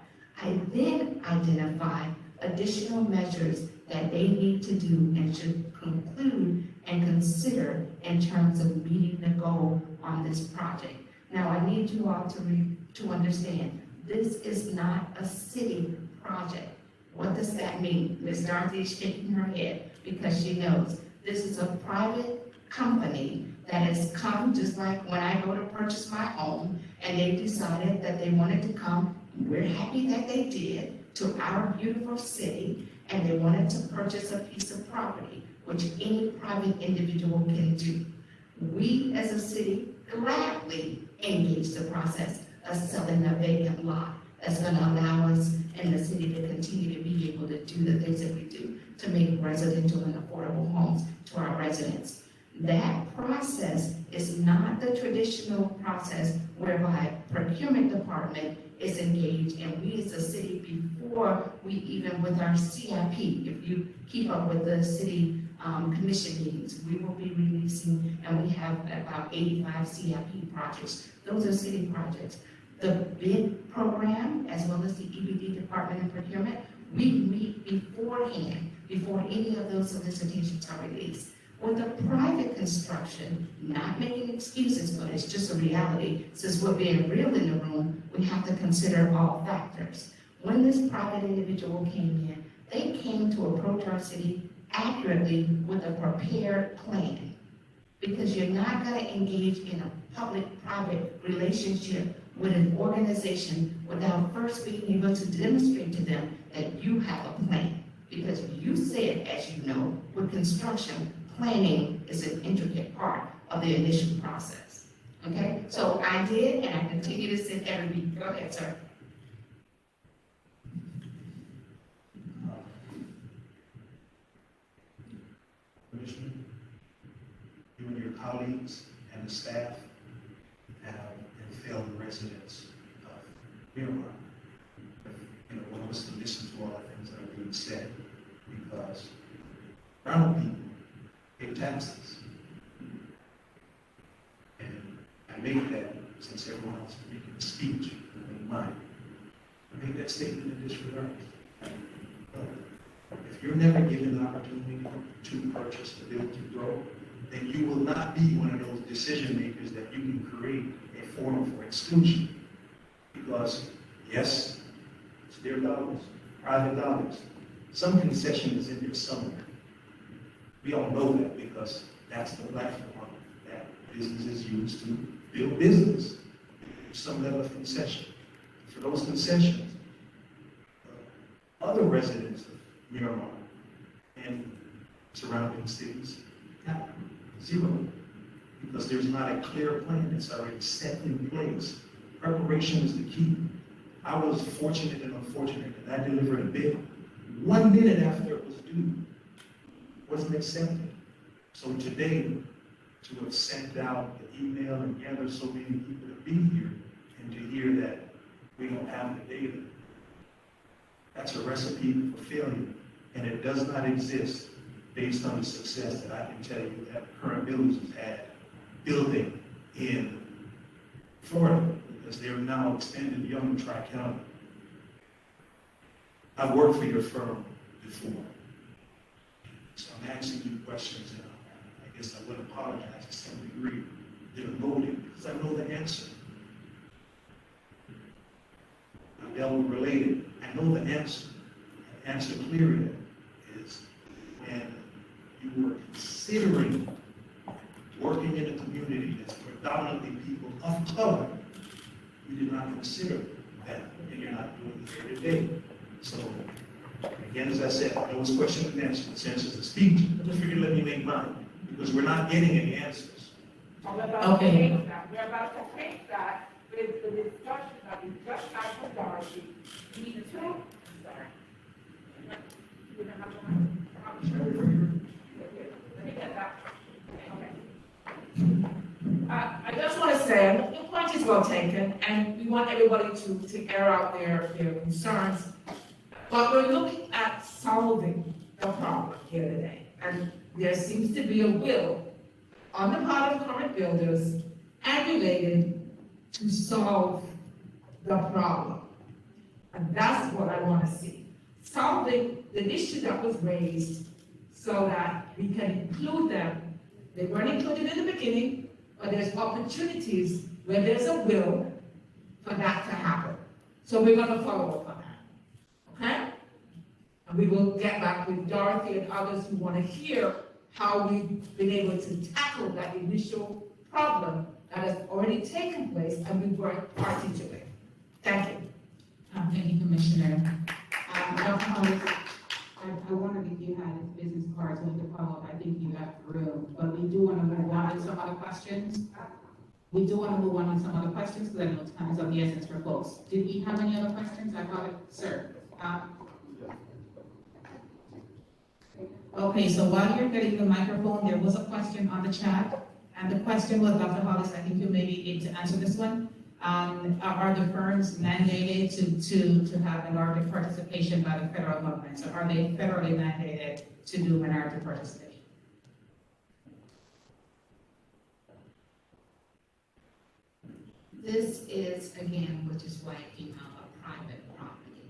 I then identified additional measures that they need to do and should conclude and consider in terms of meeting the goal on this project. Now, I need you all to understand, this is not a city project. What does that mean? Ms. Dorothy is shaking her head because she knows this is a private company that has come, just like when I go to purchase my home, and they decided that they wanted to come. We're happy that they did, to our beautiful city, and they wanted to purchase a piece of property, which any private individual can do. We, as a city, gladly engage the process of selling a vacant lot that's going to allow us in the city to continue to be able to do the things that we do to make residential and affordable homes to our residents. That process is not the traditional process whereby procurement department is engaged, and we as a city, before we even with our CIP, if you keep up with the city commission meetings, we will be releasing, and we have about 85 CIP projects. Those are city projects. The bid program, as well as the EBD department and procurement, we meet beforehand, before any of those solicitations are released. With the private construction, not making excuses, but it's just a reality. Since we're being real in the room, we have to consider all factors. When this private individual came in, they came to approach our city accurately with a prepared plan. Because you're not going to engage in a public-private relationship with an organization without first being able to demonstrate to them that you have a plan. Because you said, as you know, with construction, planning is an intricate part of the initial process. Okay? So I did, and I continue to send every week. Go ahead, sir. Commissioner, you and your colleagues and the staff have failed the residents of Miramar. One of us to listen to all the things that are being said, because brown people pay taxes. And I make that, since everyone else is making a speech, I make mine. I make that statement in this regard. If you're never given the opportunity to purchase, to build, to grow, then you will not be one of those decision makers that you can create a forum for exclusion. Because, yes, it's their dollars, private dollars. Some concession is in there somewhere. We all know that because that's the platform that businesses use to build business. Some level of concession. For those concessions, other residents of Miramar and surrounding cities have zero, because there's not a clear plan that's already set in place. Preparation is the key. I was fortunate and unfortunate that I delivered a bid 1 minute after it was due. Wasn't accepted. So today, to have sent out the email and gathered so many people to be here and to hear that we don't have the data, that's a recipe for failure. And it does not exist based on the success that I can tell you that current builders have had building in Florida, because they're now expanded beyond Tri-County. I've worked for your firm before. So I'm asking you questions, and I guess I would apologize to some degree. They're loaded, because I know the answer. I dealt with related. I know the answer. The answer clearly is when you were considering working in a community that's predominantly people of color, you did not consider that, and you're not doing it here today. So, again, as I said, I know it's question and answer, the sense is a speech, but just figure let me make mine, because we're not getting any answers. We're about to Okay. change that. We're about to change that with the discussion that we just had with Dorothy. We need to, sorry. We don't have to- Let me get that. Okay. I just want to say, the point is well taken, and we want everybody to air out their concerns. But we're looking at solving the problem here today. And there seems to be a will on the part of current builders and related to solve the problem. And that's what I want to see. Solving the issue that was raised so that we can include them. They weren't included in the beginning, but there's opportunities where there's a will for that to happen. So we're going to follow up on that. Okay? And we will get back with Dorothy and others who want to hear how we've been able to tackle that initial problem that has already taken place and we weren't party to it. Thank you. Thank you, Commissioner. Dr. Hollis, I wondered if you had his business cards, we could follow up. I think you left the room, but we do want to move on to some other questions. We do want to move on to some other questions because I know time is of the essence for folks. Did we have any other questions? I thought it, sir. Okay, so while you're getting the microphone, there was a question on the chat, and the question was, Dr. Hollis, I think you may be able to answer this one. Are the firms mandated to have minority participation by the federal government? So are they federally mandated to do minority participation? This is, again, which is why it came out, a private property,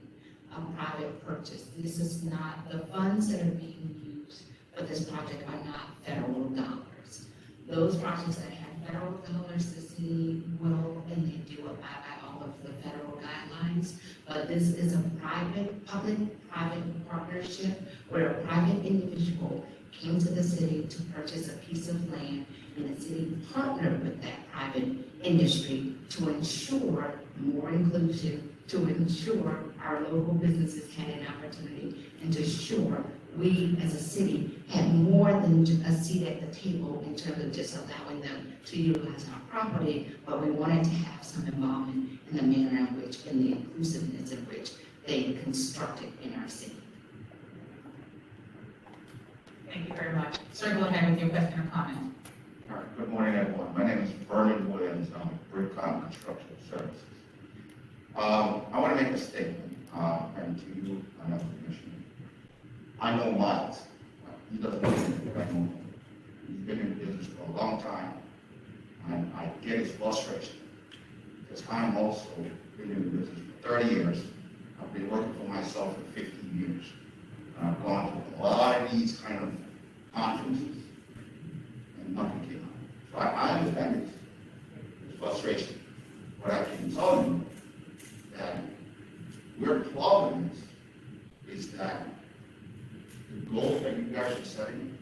a private purchase. This is not, the funds that are being used for this project are not federal dollars. Those projects that have federal dollars, the city will, and they do abide by all of the federal guidelines. But this is a private, public-private partnership where a private individual came to the city to purchase a piece of land, and the city partnered with that private industry to ensure more inclusion, to ensure our local businesses had an opportunity, and to ensure we as a city had more than a seat at the table in terms of just allowing them to utilize our property, but we wanted to have some involvement in the manner in which, in the inclusiveness in which they constructed in our city. Thank you very much. Sir, go ahead with your question or comment. All right, good morning, everyone. My name is Vernon Williams. I'm with Brickcom Construction Services. I want to make a statement, and to you, another commissioner. I know Miles. He doesn't know anything, but I know him. He's been in business for a long time, and I get his frustration. Because I'm also been in business for 30 years. I've been working for myself for 15 years. And I've gone to a lot of these kind of conferences, and nothing came out. So I understand his frustration. But I can tell you that where the problem is that the goals that you guys are setting,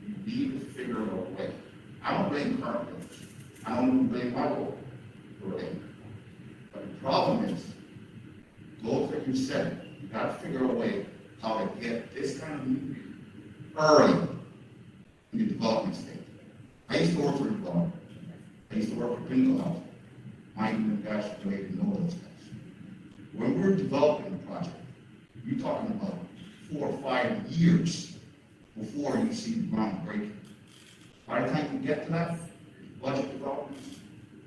you need to figure out a way. I don't blame current builders. I don't even blame my goal for it. But the problem is, goals that you set, you gotta figure a way how to get this kind of movement early in the development stage. I used to work for development. I used to work for Pinnacle House. My even guys may even know those guys. When we're developing a project, you're talking about 4 or 5 years before you see the ground breaking. By the time you get to that, there's budget development,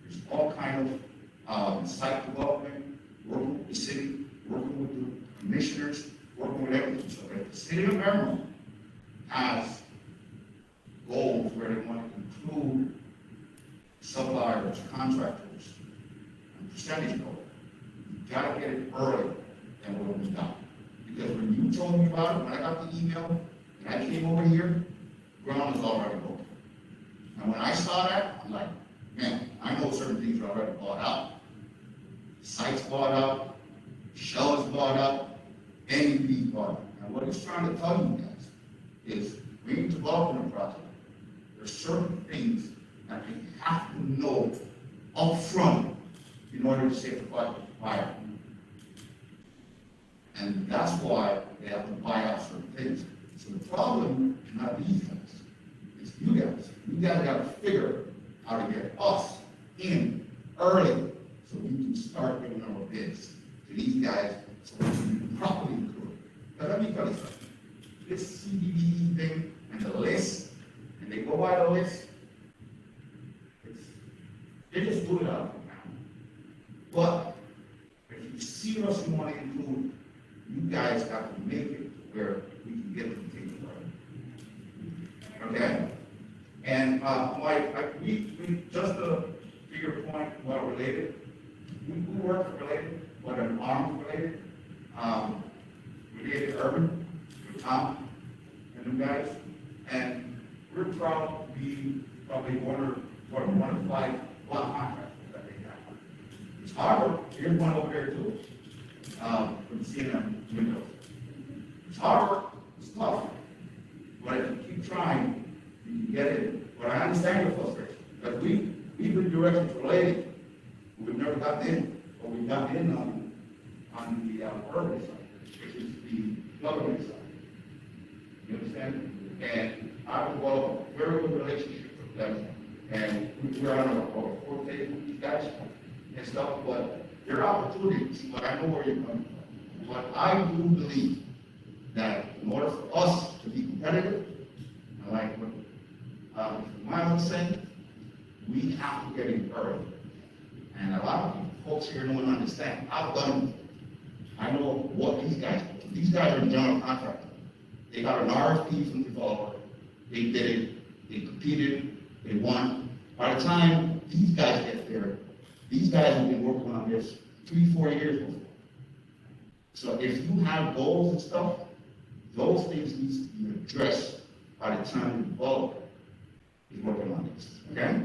there's all kind of site development, working with the city, working with the commissioners, working with everything. So if the city of Miramar has goals where they want to include suppliers, contractors, and percentage goals, you gotta get it early and what will be done. Because when you told me about it, when I got the email, and I came over here, ground was already broken. And when I saw that, I'm like, man, I know certain things are already bought out. Sites bought out, shells bought out, NUPs bought out. And what he's trying to tell you guys is, when you're developing a project, there's certain things that you have to know up front in order to say the project is viable. And that's why they have to buy out certain things. So the problem is not these guys, it's you guys. You guys got to figure how to get us in early so we can start giving our bids to these guys so we can properly do it. But let me tell you something. This CDBG thing and the list, and they go by the list, they just do it out now. But if you seriously want to include, you guys have to make it where we can get them taken right. Okay? And we just to figure point what related, we work related, what an arms related, related urban, with Tom and them guys. And we're proud to be probably one of 5 block contractors that they have. It's harder, here's one over there too, from CNN windows. It's harder, it's tough, but if you keep trying, you can get it. But I understand your frustration, because we've been directions related, we've never gotten in, but we've gotten in on the urban side, which is the government side. You understand? And I have developed a very good relationship with them, and we're on a fourth table with these guys and stuff, but there are opportunities, but I know where you're coming from. But I do believe that in order for us to be competitive, and like what Miles was saying, we have to get in early. And a lot of folks here don't understand. I've done it. I know what these guys do. These guys are general contractors. They got an RFP from the developer. They did it. They competed. They won. By the time these guys get there, these guys have been working on this 3-4 years before. So if you have goals and stuff, those things need to be addressed by the time the developer is working on this. Okay?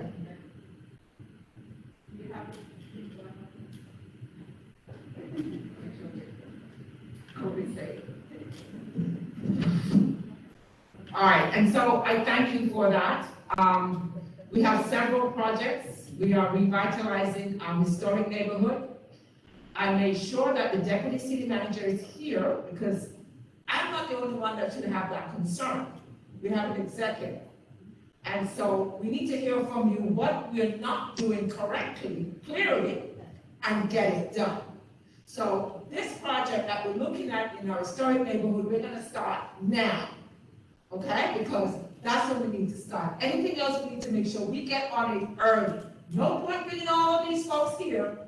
All right, and so I thank you for that. We have several projects. We are revitalizing our historic neighborhood. I made sure that the deputy city manager is here because I'm not the only one that should have that concern. We have an executive. And so we need to hear from you what we're not doing correctly, clearly, and get it done. So this project that we're looking at in our historic neighborhood, we're gonna start now, okay? Because that's when we need to start. Anything else, we need to make sure we get on it early. No point bringing all of these folks here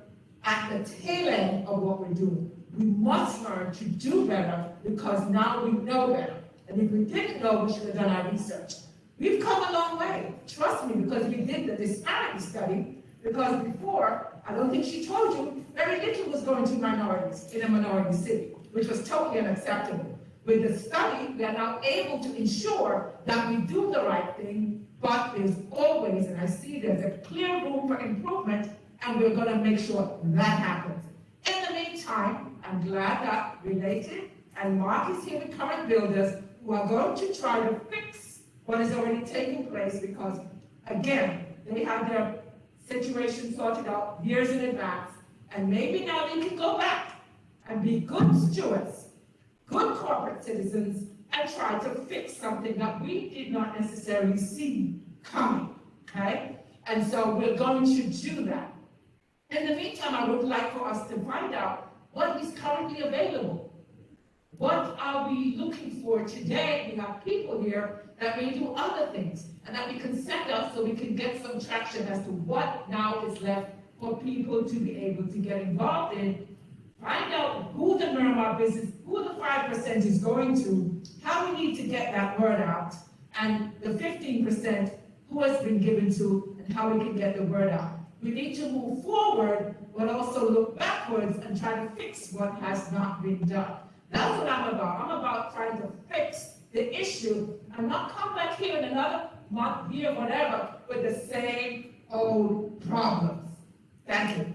at the tail end of what we're doing. We must learn to do better because now we know better. And if we didn't know, we should have done our research. We've come a long way, trust me, because we did the disparity study, because before, I don't think she told you, very little was going to minorities in a minority city, which was totally unacceptable. With the study, we are now able to ensure that we do the right thing, but there's always, and I see there's a clear room for improvement, and we're gonna make sure that happens. In the meantime, I'm glad that Related and Mark is here with Current Builders who are going to try to fix what is already taking place because, again, they have their situation sorted out years in advance, and maybe now they can go back and be good stewards, good corporate citizens, and try to fix something that we did not necessarily see coming, okay? And so we're going to do that. In the meantime, I would like for us to find out what is currently available. What are we looking for today? We have people here that may do other things and that we can send us so we can get some traction as to what now is left for people to be able to get involved in. Find out who the Miramar business, who the 5% is going to, how we need to get that word out, and the 15% who has been given to, and how we can get the word out. We need to move forward, but also look backwards and try to fix what has not been done. That's what I'm about. I'm about trying to fix the issue and not come back here in another month, year, whatever, with the same old problems. Thank you.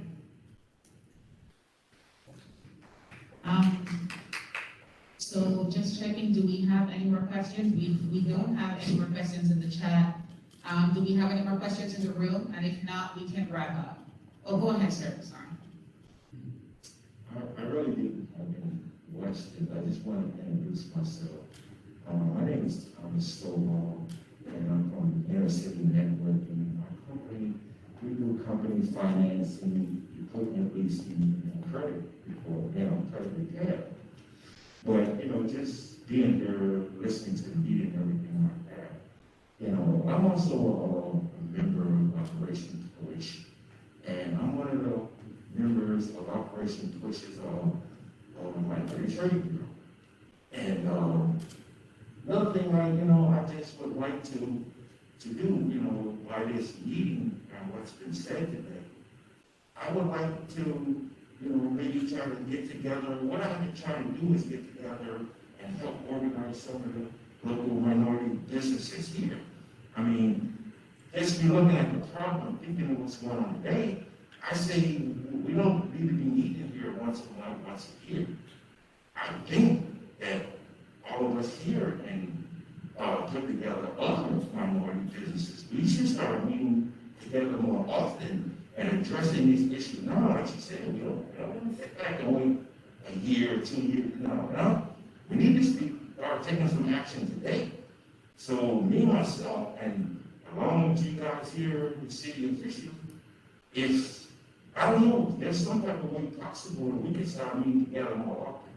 So just checking, do we have any more questions? We don't have any more questions in the chat. Do we have any more questions in the room? And if not, we can wrap up. Oh, go ahead, sir, sorry. I really didn't have any questions. I just want to introduce myself. My name is Thomas Stovall, and I'm from Inner City Network, and our company company's financing, you put at least in credit before, credit repair. But, just being there, listening to the meeting and everything like that. I'm also a member of Operation Push, and I'm one of the members of Operation Push's Minority Trade Bureau. And another thing, I just would like to do, by this meeting and what's been said today, I would like to, maybe try to get together. What I've been trying to do is get together and help organize some of the local minority businesses here. I mean, just be looking at the problem, thinking of what's going on today, I say we don't need to be meeting here once a month, once a year. I think that all of us here can put together other minority businesses. We should start meeting together more often and addressing these issues. No, like you said, we don't want to sit back and wait a year or 2 years. No. We need to start taking some action today. So me, myself, and along with you guys here, the city officials, if, I don't know, there's some type of way possible that we can start meeting together more often.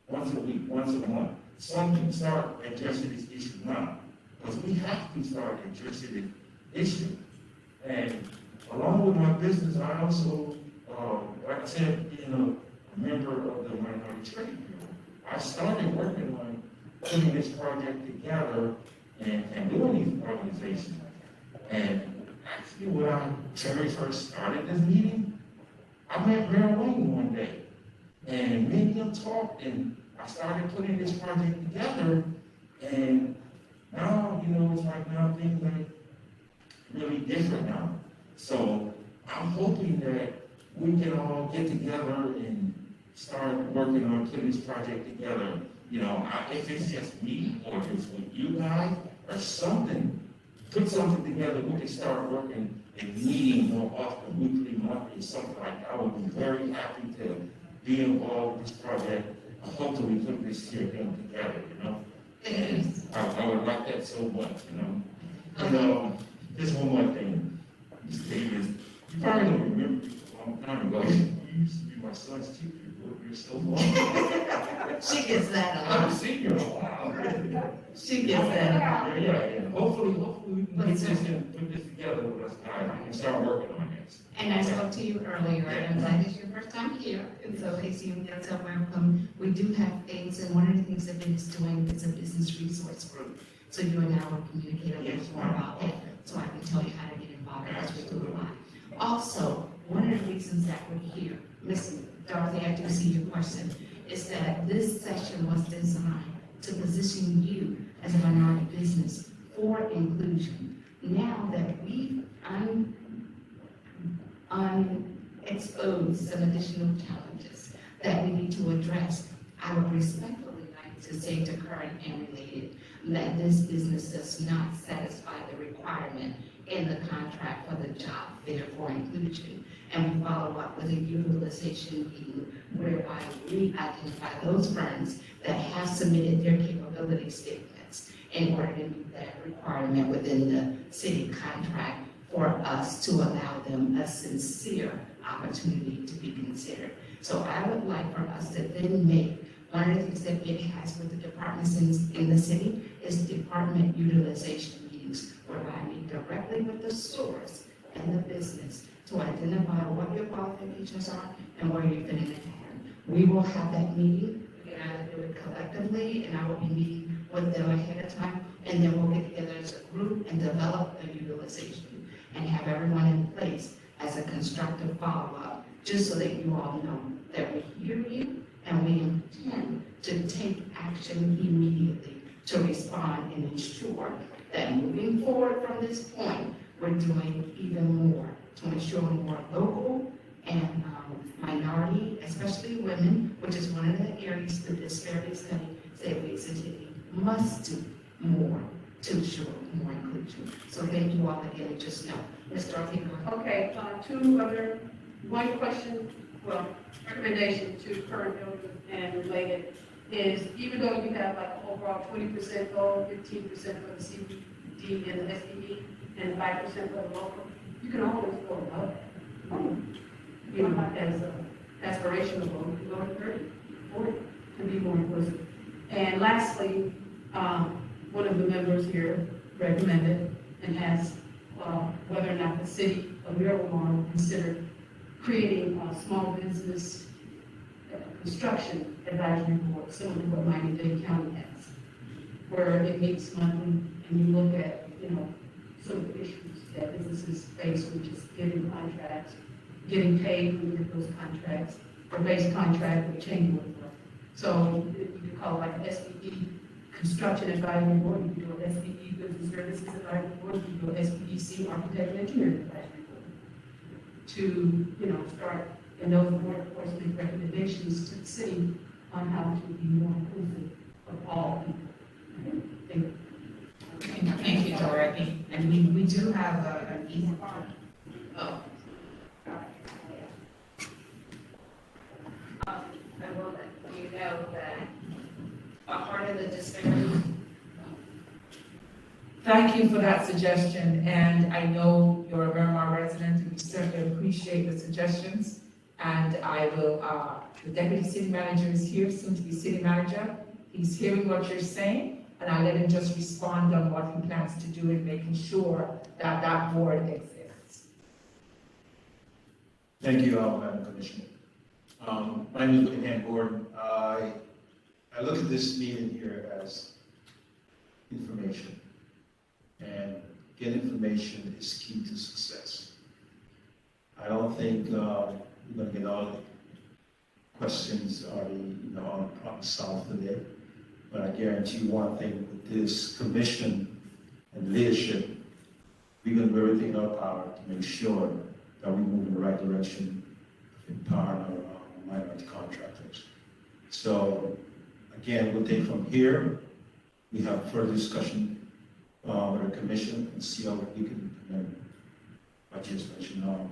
Once a week, once a month. Something start addressing this issue now. Because we have to start addressing this issue. And along with my business, I also, like I said, being a member of the Minority Trade Bureau, I started working on putting this project together and doing these organizations. And actually, when I very first started this meeting, I met Marilyn one day. And me and him talked, and I started putting this project together. And now, it's like now things are really different now. So I'm hoping that we can all get together and start working on putting this project together. If it's just me or if it's with you guys or something, put something together, we can start working and meeting more often, weekly, monthly, something like that. I would be very happy to be involved with this project. Hopefully put this here thing together, And I would like that so much, Just one more thing. Ms. Davis, you probably don't remember a long time ago, you used to be my son's teacher. You're so long. She gets that a I lot. haven't seen you in a while. She gets that a lot. Yeah. Hopefully we can get this and put this together with us guys and start working on this. And I spoke to you earlier, and I'm glad it's your first time here, and so Casey, you guys are welcome. We do have things, and one of the things that Ben is doing is a business resource group. So you and I will communicate a little more about that, so I can tell you how to get involved as we do a lot. Also, one of the reasons that we're here, Ms. Dorothy, I do see your question, is that this session was designed to position you as a minority business for inclusion. Now that we've exposed some additional challenges that we need to address, I would respectfully like to say to current and related that this business does not satisfy the requirement in the contract for the job fair for inclusion. And we follow up with a utilization meeting whereby we identify those firms that have submitted their capability statements in order to meet that requirement within the city contract for us to allow them a sincere opportunity to be considered. So I would like for us to then make, one of the things that Big has with the departments in the city is department utilization meetings, whereby I meet directly with the source and the business to identify what your qualifications are and where you're fitting in the pattern. We will have that meeting. We can either do it collectively, and I will be meeting with them ahead of time, and then we'll get together as a group and develop a utilization and have everyone in place as a constructive follow-up, just so that you all know that we hear you and we intend to take action immediately to respond and ensure that moving forward from this point, we're doing even more to ensure more local and minority, especially women, which is one of the areas the disparity study said we must do more to ensure more inclusion. So thank you all again, just know. Ms. Dorothy, go ahead. Okay, one question, recommendation to current builders and related is, even though you have like an overall 20% goal, 15% for the CBD and the SBD, and 5% for the local, You can always go above. You know, as aspirational goal, you go to 30, 40, to be more inclusive. And lastly, one of the members here recommended and asked whether or not the city of Miramar would consider creating a small business construction advisory board, similar to what Miami-Dade County has, where it meets monthly and you look at, you know, some of the issues that businesses face with just getting contracts, getting paid when you get those contracts, or base contract with change order. So you could call it like an SPE construction advisory board, you could do an SPE business services advisory board, you could do an SPEC architect and engineering advisory board. To, you know, start, and those board, of course, make recommendations to the city on how to be more inclusive of all people. Thank you. Thank you, Dorothy. And we do have an easy part. Oh. I will let you know that a part of the disparity. Thank you for that suggestion, and I know you're a Miramar resident, and we certainly appreciate the suggestions. And I will, the deputy city manager is here, soon to be city manager. He's hearing what you're saying, and I'll let him just respond on what he plans to do in making sure that that board exists. Thank you, Madam Commissioner. My name is Lynn Hanborn. I look at this meeting here as information. And getting information is key to success. I don't think we're going to get all the questions already, on solved today. But I guarantee you one thing, with this commission and leadership, we're going to do everything in our power to make sure that we move in the right direction, empowering our minority contractors. So again, we'll take from here. We have further discussion with our commission and see how we can implement what you just mentioned,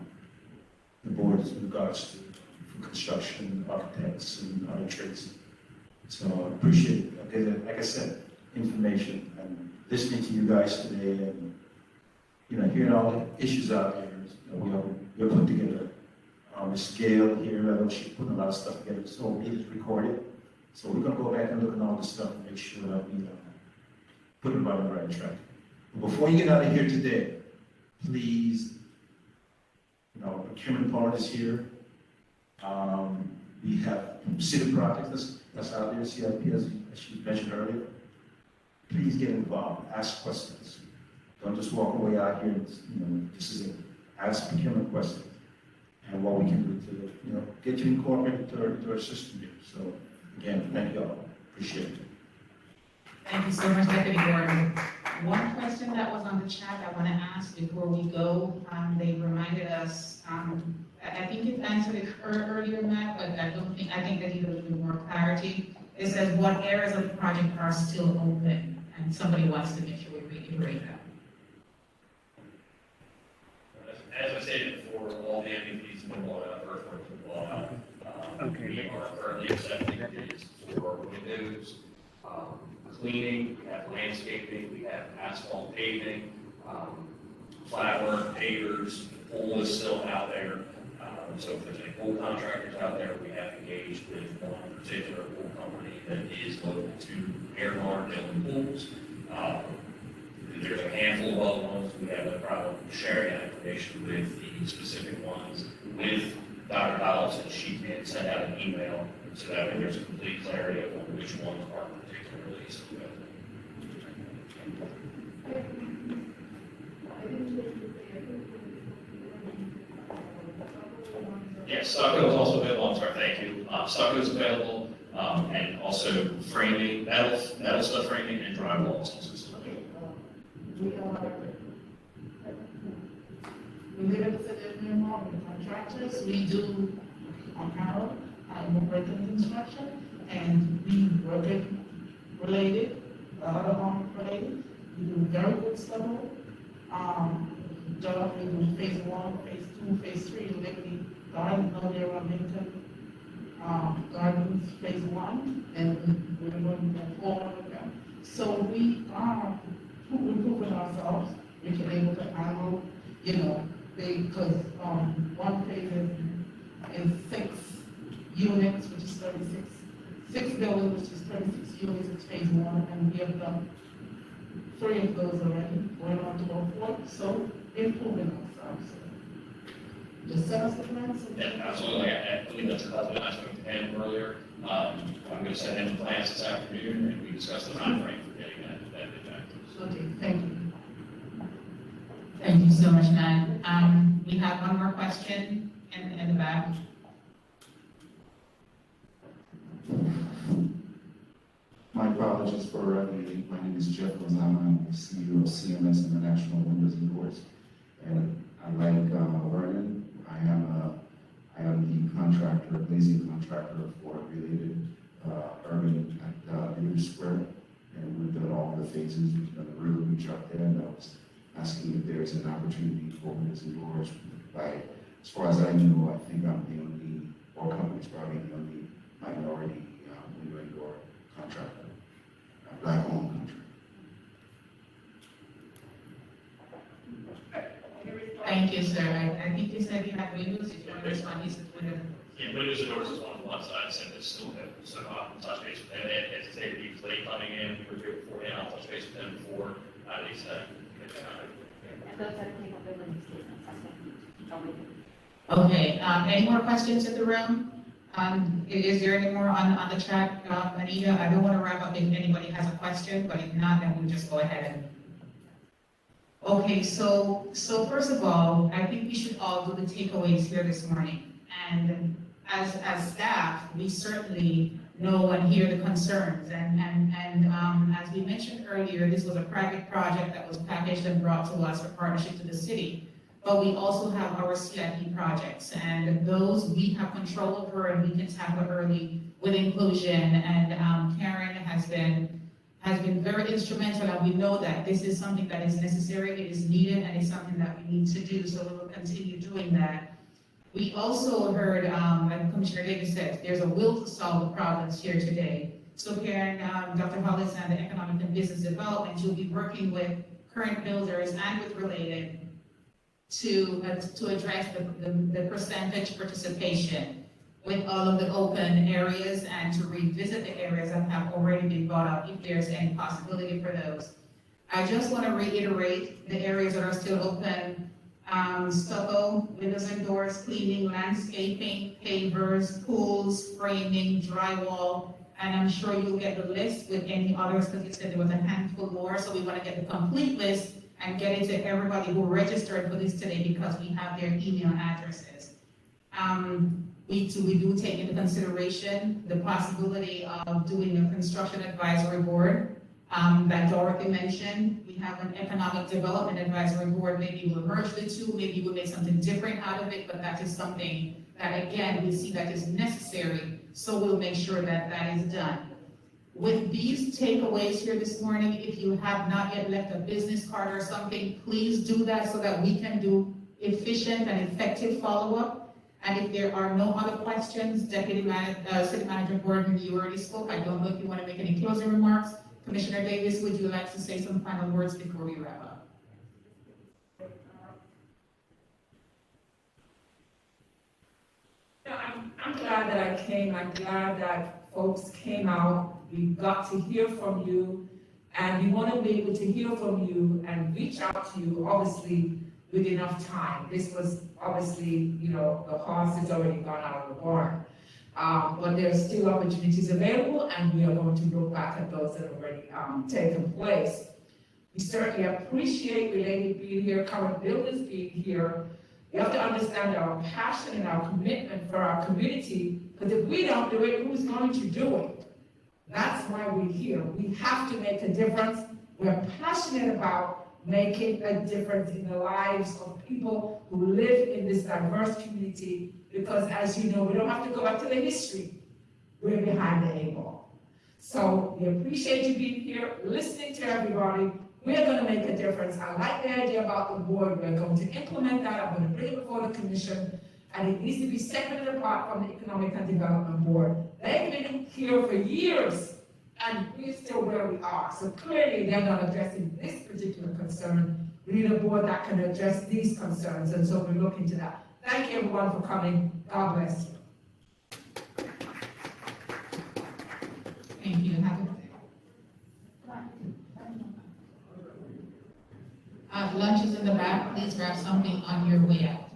the boards in regards to for construction, architects, and other trades. So I appreciate it. Like I said, information and listening to you guys today, and hearing all the issues out there. We're put together. Ms. Gail here, I know she's putting a lot of stuff together, so we need to record it. So we're gonna go back and look at all this stuff and make sure that we put it on the right track. But before you get out of here today, please, procurement part is here. We have city projects that's out there, CIP, as she mentioned earlier. Please get involved, ask questions. Don't just walk away out here and, this is it. Ask procurement questions and what we can do to, get you incorporated to our system here. So again, thank you all. Appreciate it. Thank you so much, Deputy Gordon. One question that was on the chat I want to ask before we go, they reminded us, I think you've answered it earlier, Matt, but I think that you need a little more clarity. It says what areas of the project are still open, and somebody wants to make sure we reiterate that. As I stated before, all the MVPs have been blown out, earthworks have been blown out. We are currently accepting bids for windows, cleaning, we have landscaping, we have asphalt paving, flat work, pavers, the pool is still out there. So if there's any pool contractors out there, we have engaged with one particular pool company that is local to Miramar building pools. There's a handful of other ones. We have no problem sharing that information with the specific ones with Dr. Donaldson. She can send out an email so that way there's a complete clarity of which ones are particularly available. Yes, stucco is also available. I'm sorry, thank you. Stucco is available, and also framing, metal stud framing, and drywall is also still available. We live in the city of Miramar, we're contractors, we do apparel, working construction, and we work related, other home related. We do very good stuff. We do phase 1, phase 2, phase 3, Liberty Gardens, no, there are Lincoln Gardens, phase 1, and we're going to go forward with them. So we are improving ourselves. We can able to handle, because, one phase is 6 units, which is 36, 6 buildings, which is 36 units, it's phase 1, and we have done 3 of those already, going on to go 4, so improving ourselves. Just send us the plans. Yeah, absolutely. I believe that's what I spoke to him earlier. I'm going to send him the plans this afternoon, and we discuss the timeframe for getting that back. Okay, thank you. Thank you so much, Nat. We have one more question in the back. My apologies for revenue. My name is Jeff Lozama. I'm the CEO of CMS International Windows and Doors. And like Vernon, I am the contractor, glazing contractor for related urban at Union Square. And we've done all the phases. We've done a really good job there. And I was asking if there's an opportunity for windows and doors. As far as I know, I think I'm the only, or company's probably the only minority window and door contractor, black-owned contractor. Thank you, sir. I think you said you had windows, if you want to respond, you said windows. Yeah, windows and doors is on one side, so it's still so touch base with them. And as they be late coming in, we were here beforehand, I'll touch base with them before they said. And those are the capability statements, I think. Okay, any more questions in the room? Is there any more on the chat, Anita? I don't want to wrap up if anybody has a question, but if not, then we'll just go ahead and. Okay, so first of all, I think we should all do the takeaways here this morning. And as staff, we certainly know and hear the concerns. And as we mentioned earlier, this was a private project that was packaged and brought to us for partnership to the city. But we also have our CIP projects, and those we have control over and we can tackle early with inclusion. And Karen has been very instrumental, and we know that this is something that is necessary, it is needed, and it's something that we need to do, so we will continue doing that. We also heard, like Commissioner Davis said, there's a will to solve the problems here today. So Karen, Dr. Hollis and the Economic and Business Development, you'll be working with current builders and with related to address the percentage participation with all of the open areas and to revisit the areas that have already been brought up if there's any possibility for those. I just want to reiterate the areas that are still open: stucco, windows and doors, cleaning, landscaping, pavers, pools, framing, drywall, and I'm sure you'll get the list with any others because you said there was a handful more, so we want to get the complete list and get it to everybody who registered for this today because we have their email addresses. We do take into consideration the possibility of doing a construction advisory board that Dorothy mentioned. We have an economic development advisory board. Maybe we'll merge the two, maybe we'll make something different out of it, but that is something that, again, we see that is necessary, so we'll make sure that that is done. With these takeaways here this morning, if you have not yet left a business card or something, please do that so that we can do efficient and effective follow-up. And if there are no other questions, City Manager Gordon, you already spoke. I don't know if you want to make any closing remarks. Commissioner Davis, would you like to say some final words before we wrap up? I'm glad that I came. I'm glad that folks came out. We got to hear from you, and we want to be able to hear from you and reach out to you, obviously, with enough time. This was obviously, the horse has already gone out of the barn. But there are still opportunities available, and we are going to look back at those that have already taken place. We certainly appreciate Related being here, current builders being here. We have to understand our passion and our commitment for our community, because if we don't do it, who's going to do it? That's why we're here. We have to make a difference. We're passionate about making a difference in the lives of people who live in this diverse community, because as you know, we don't have to go back to the history. We're behind the eight ball. So we appreciate you being here, listening to everybody. We're going to make a difference. I like the idea about the board. We're going to implement that. I'm going to bring it before the commission, and it needs to be separate and apart from the Economic and Development Board. They've been here for years, and we're still where we are. So clearly they're not addressing this particular concern We need a board that can address these concerns, and so we look into that. Thank you everyone for coming. God bless you. Thank you. Have a good day. Lunch is in the back. Please grab something on your way out.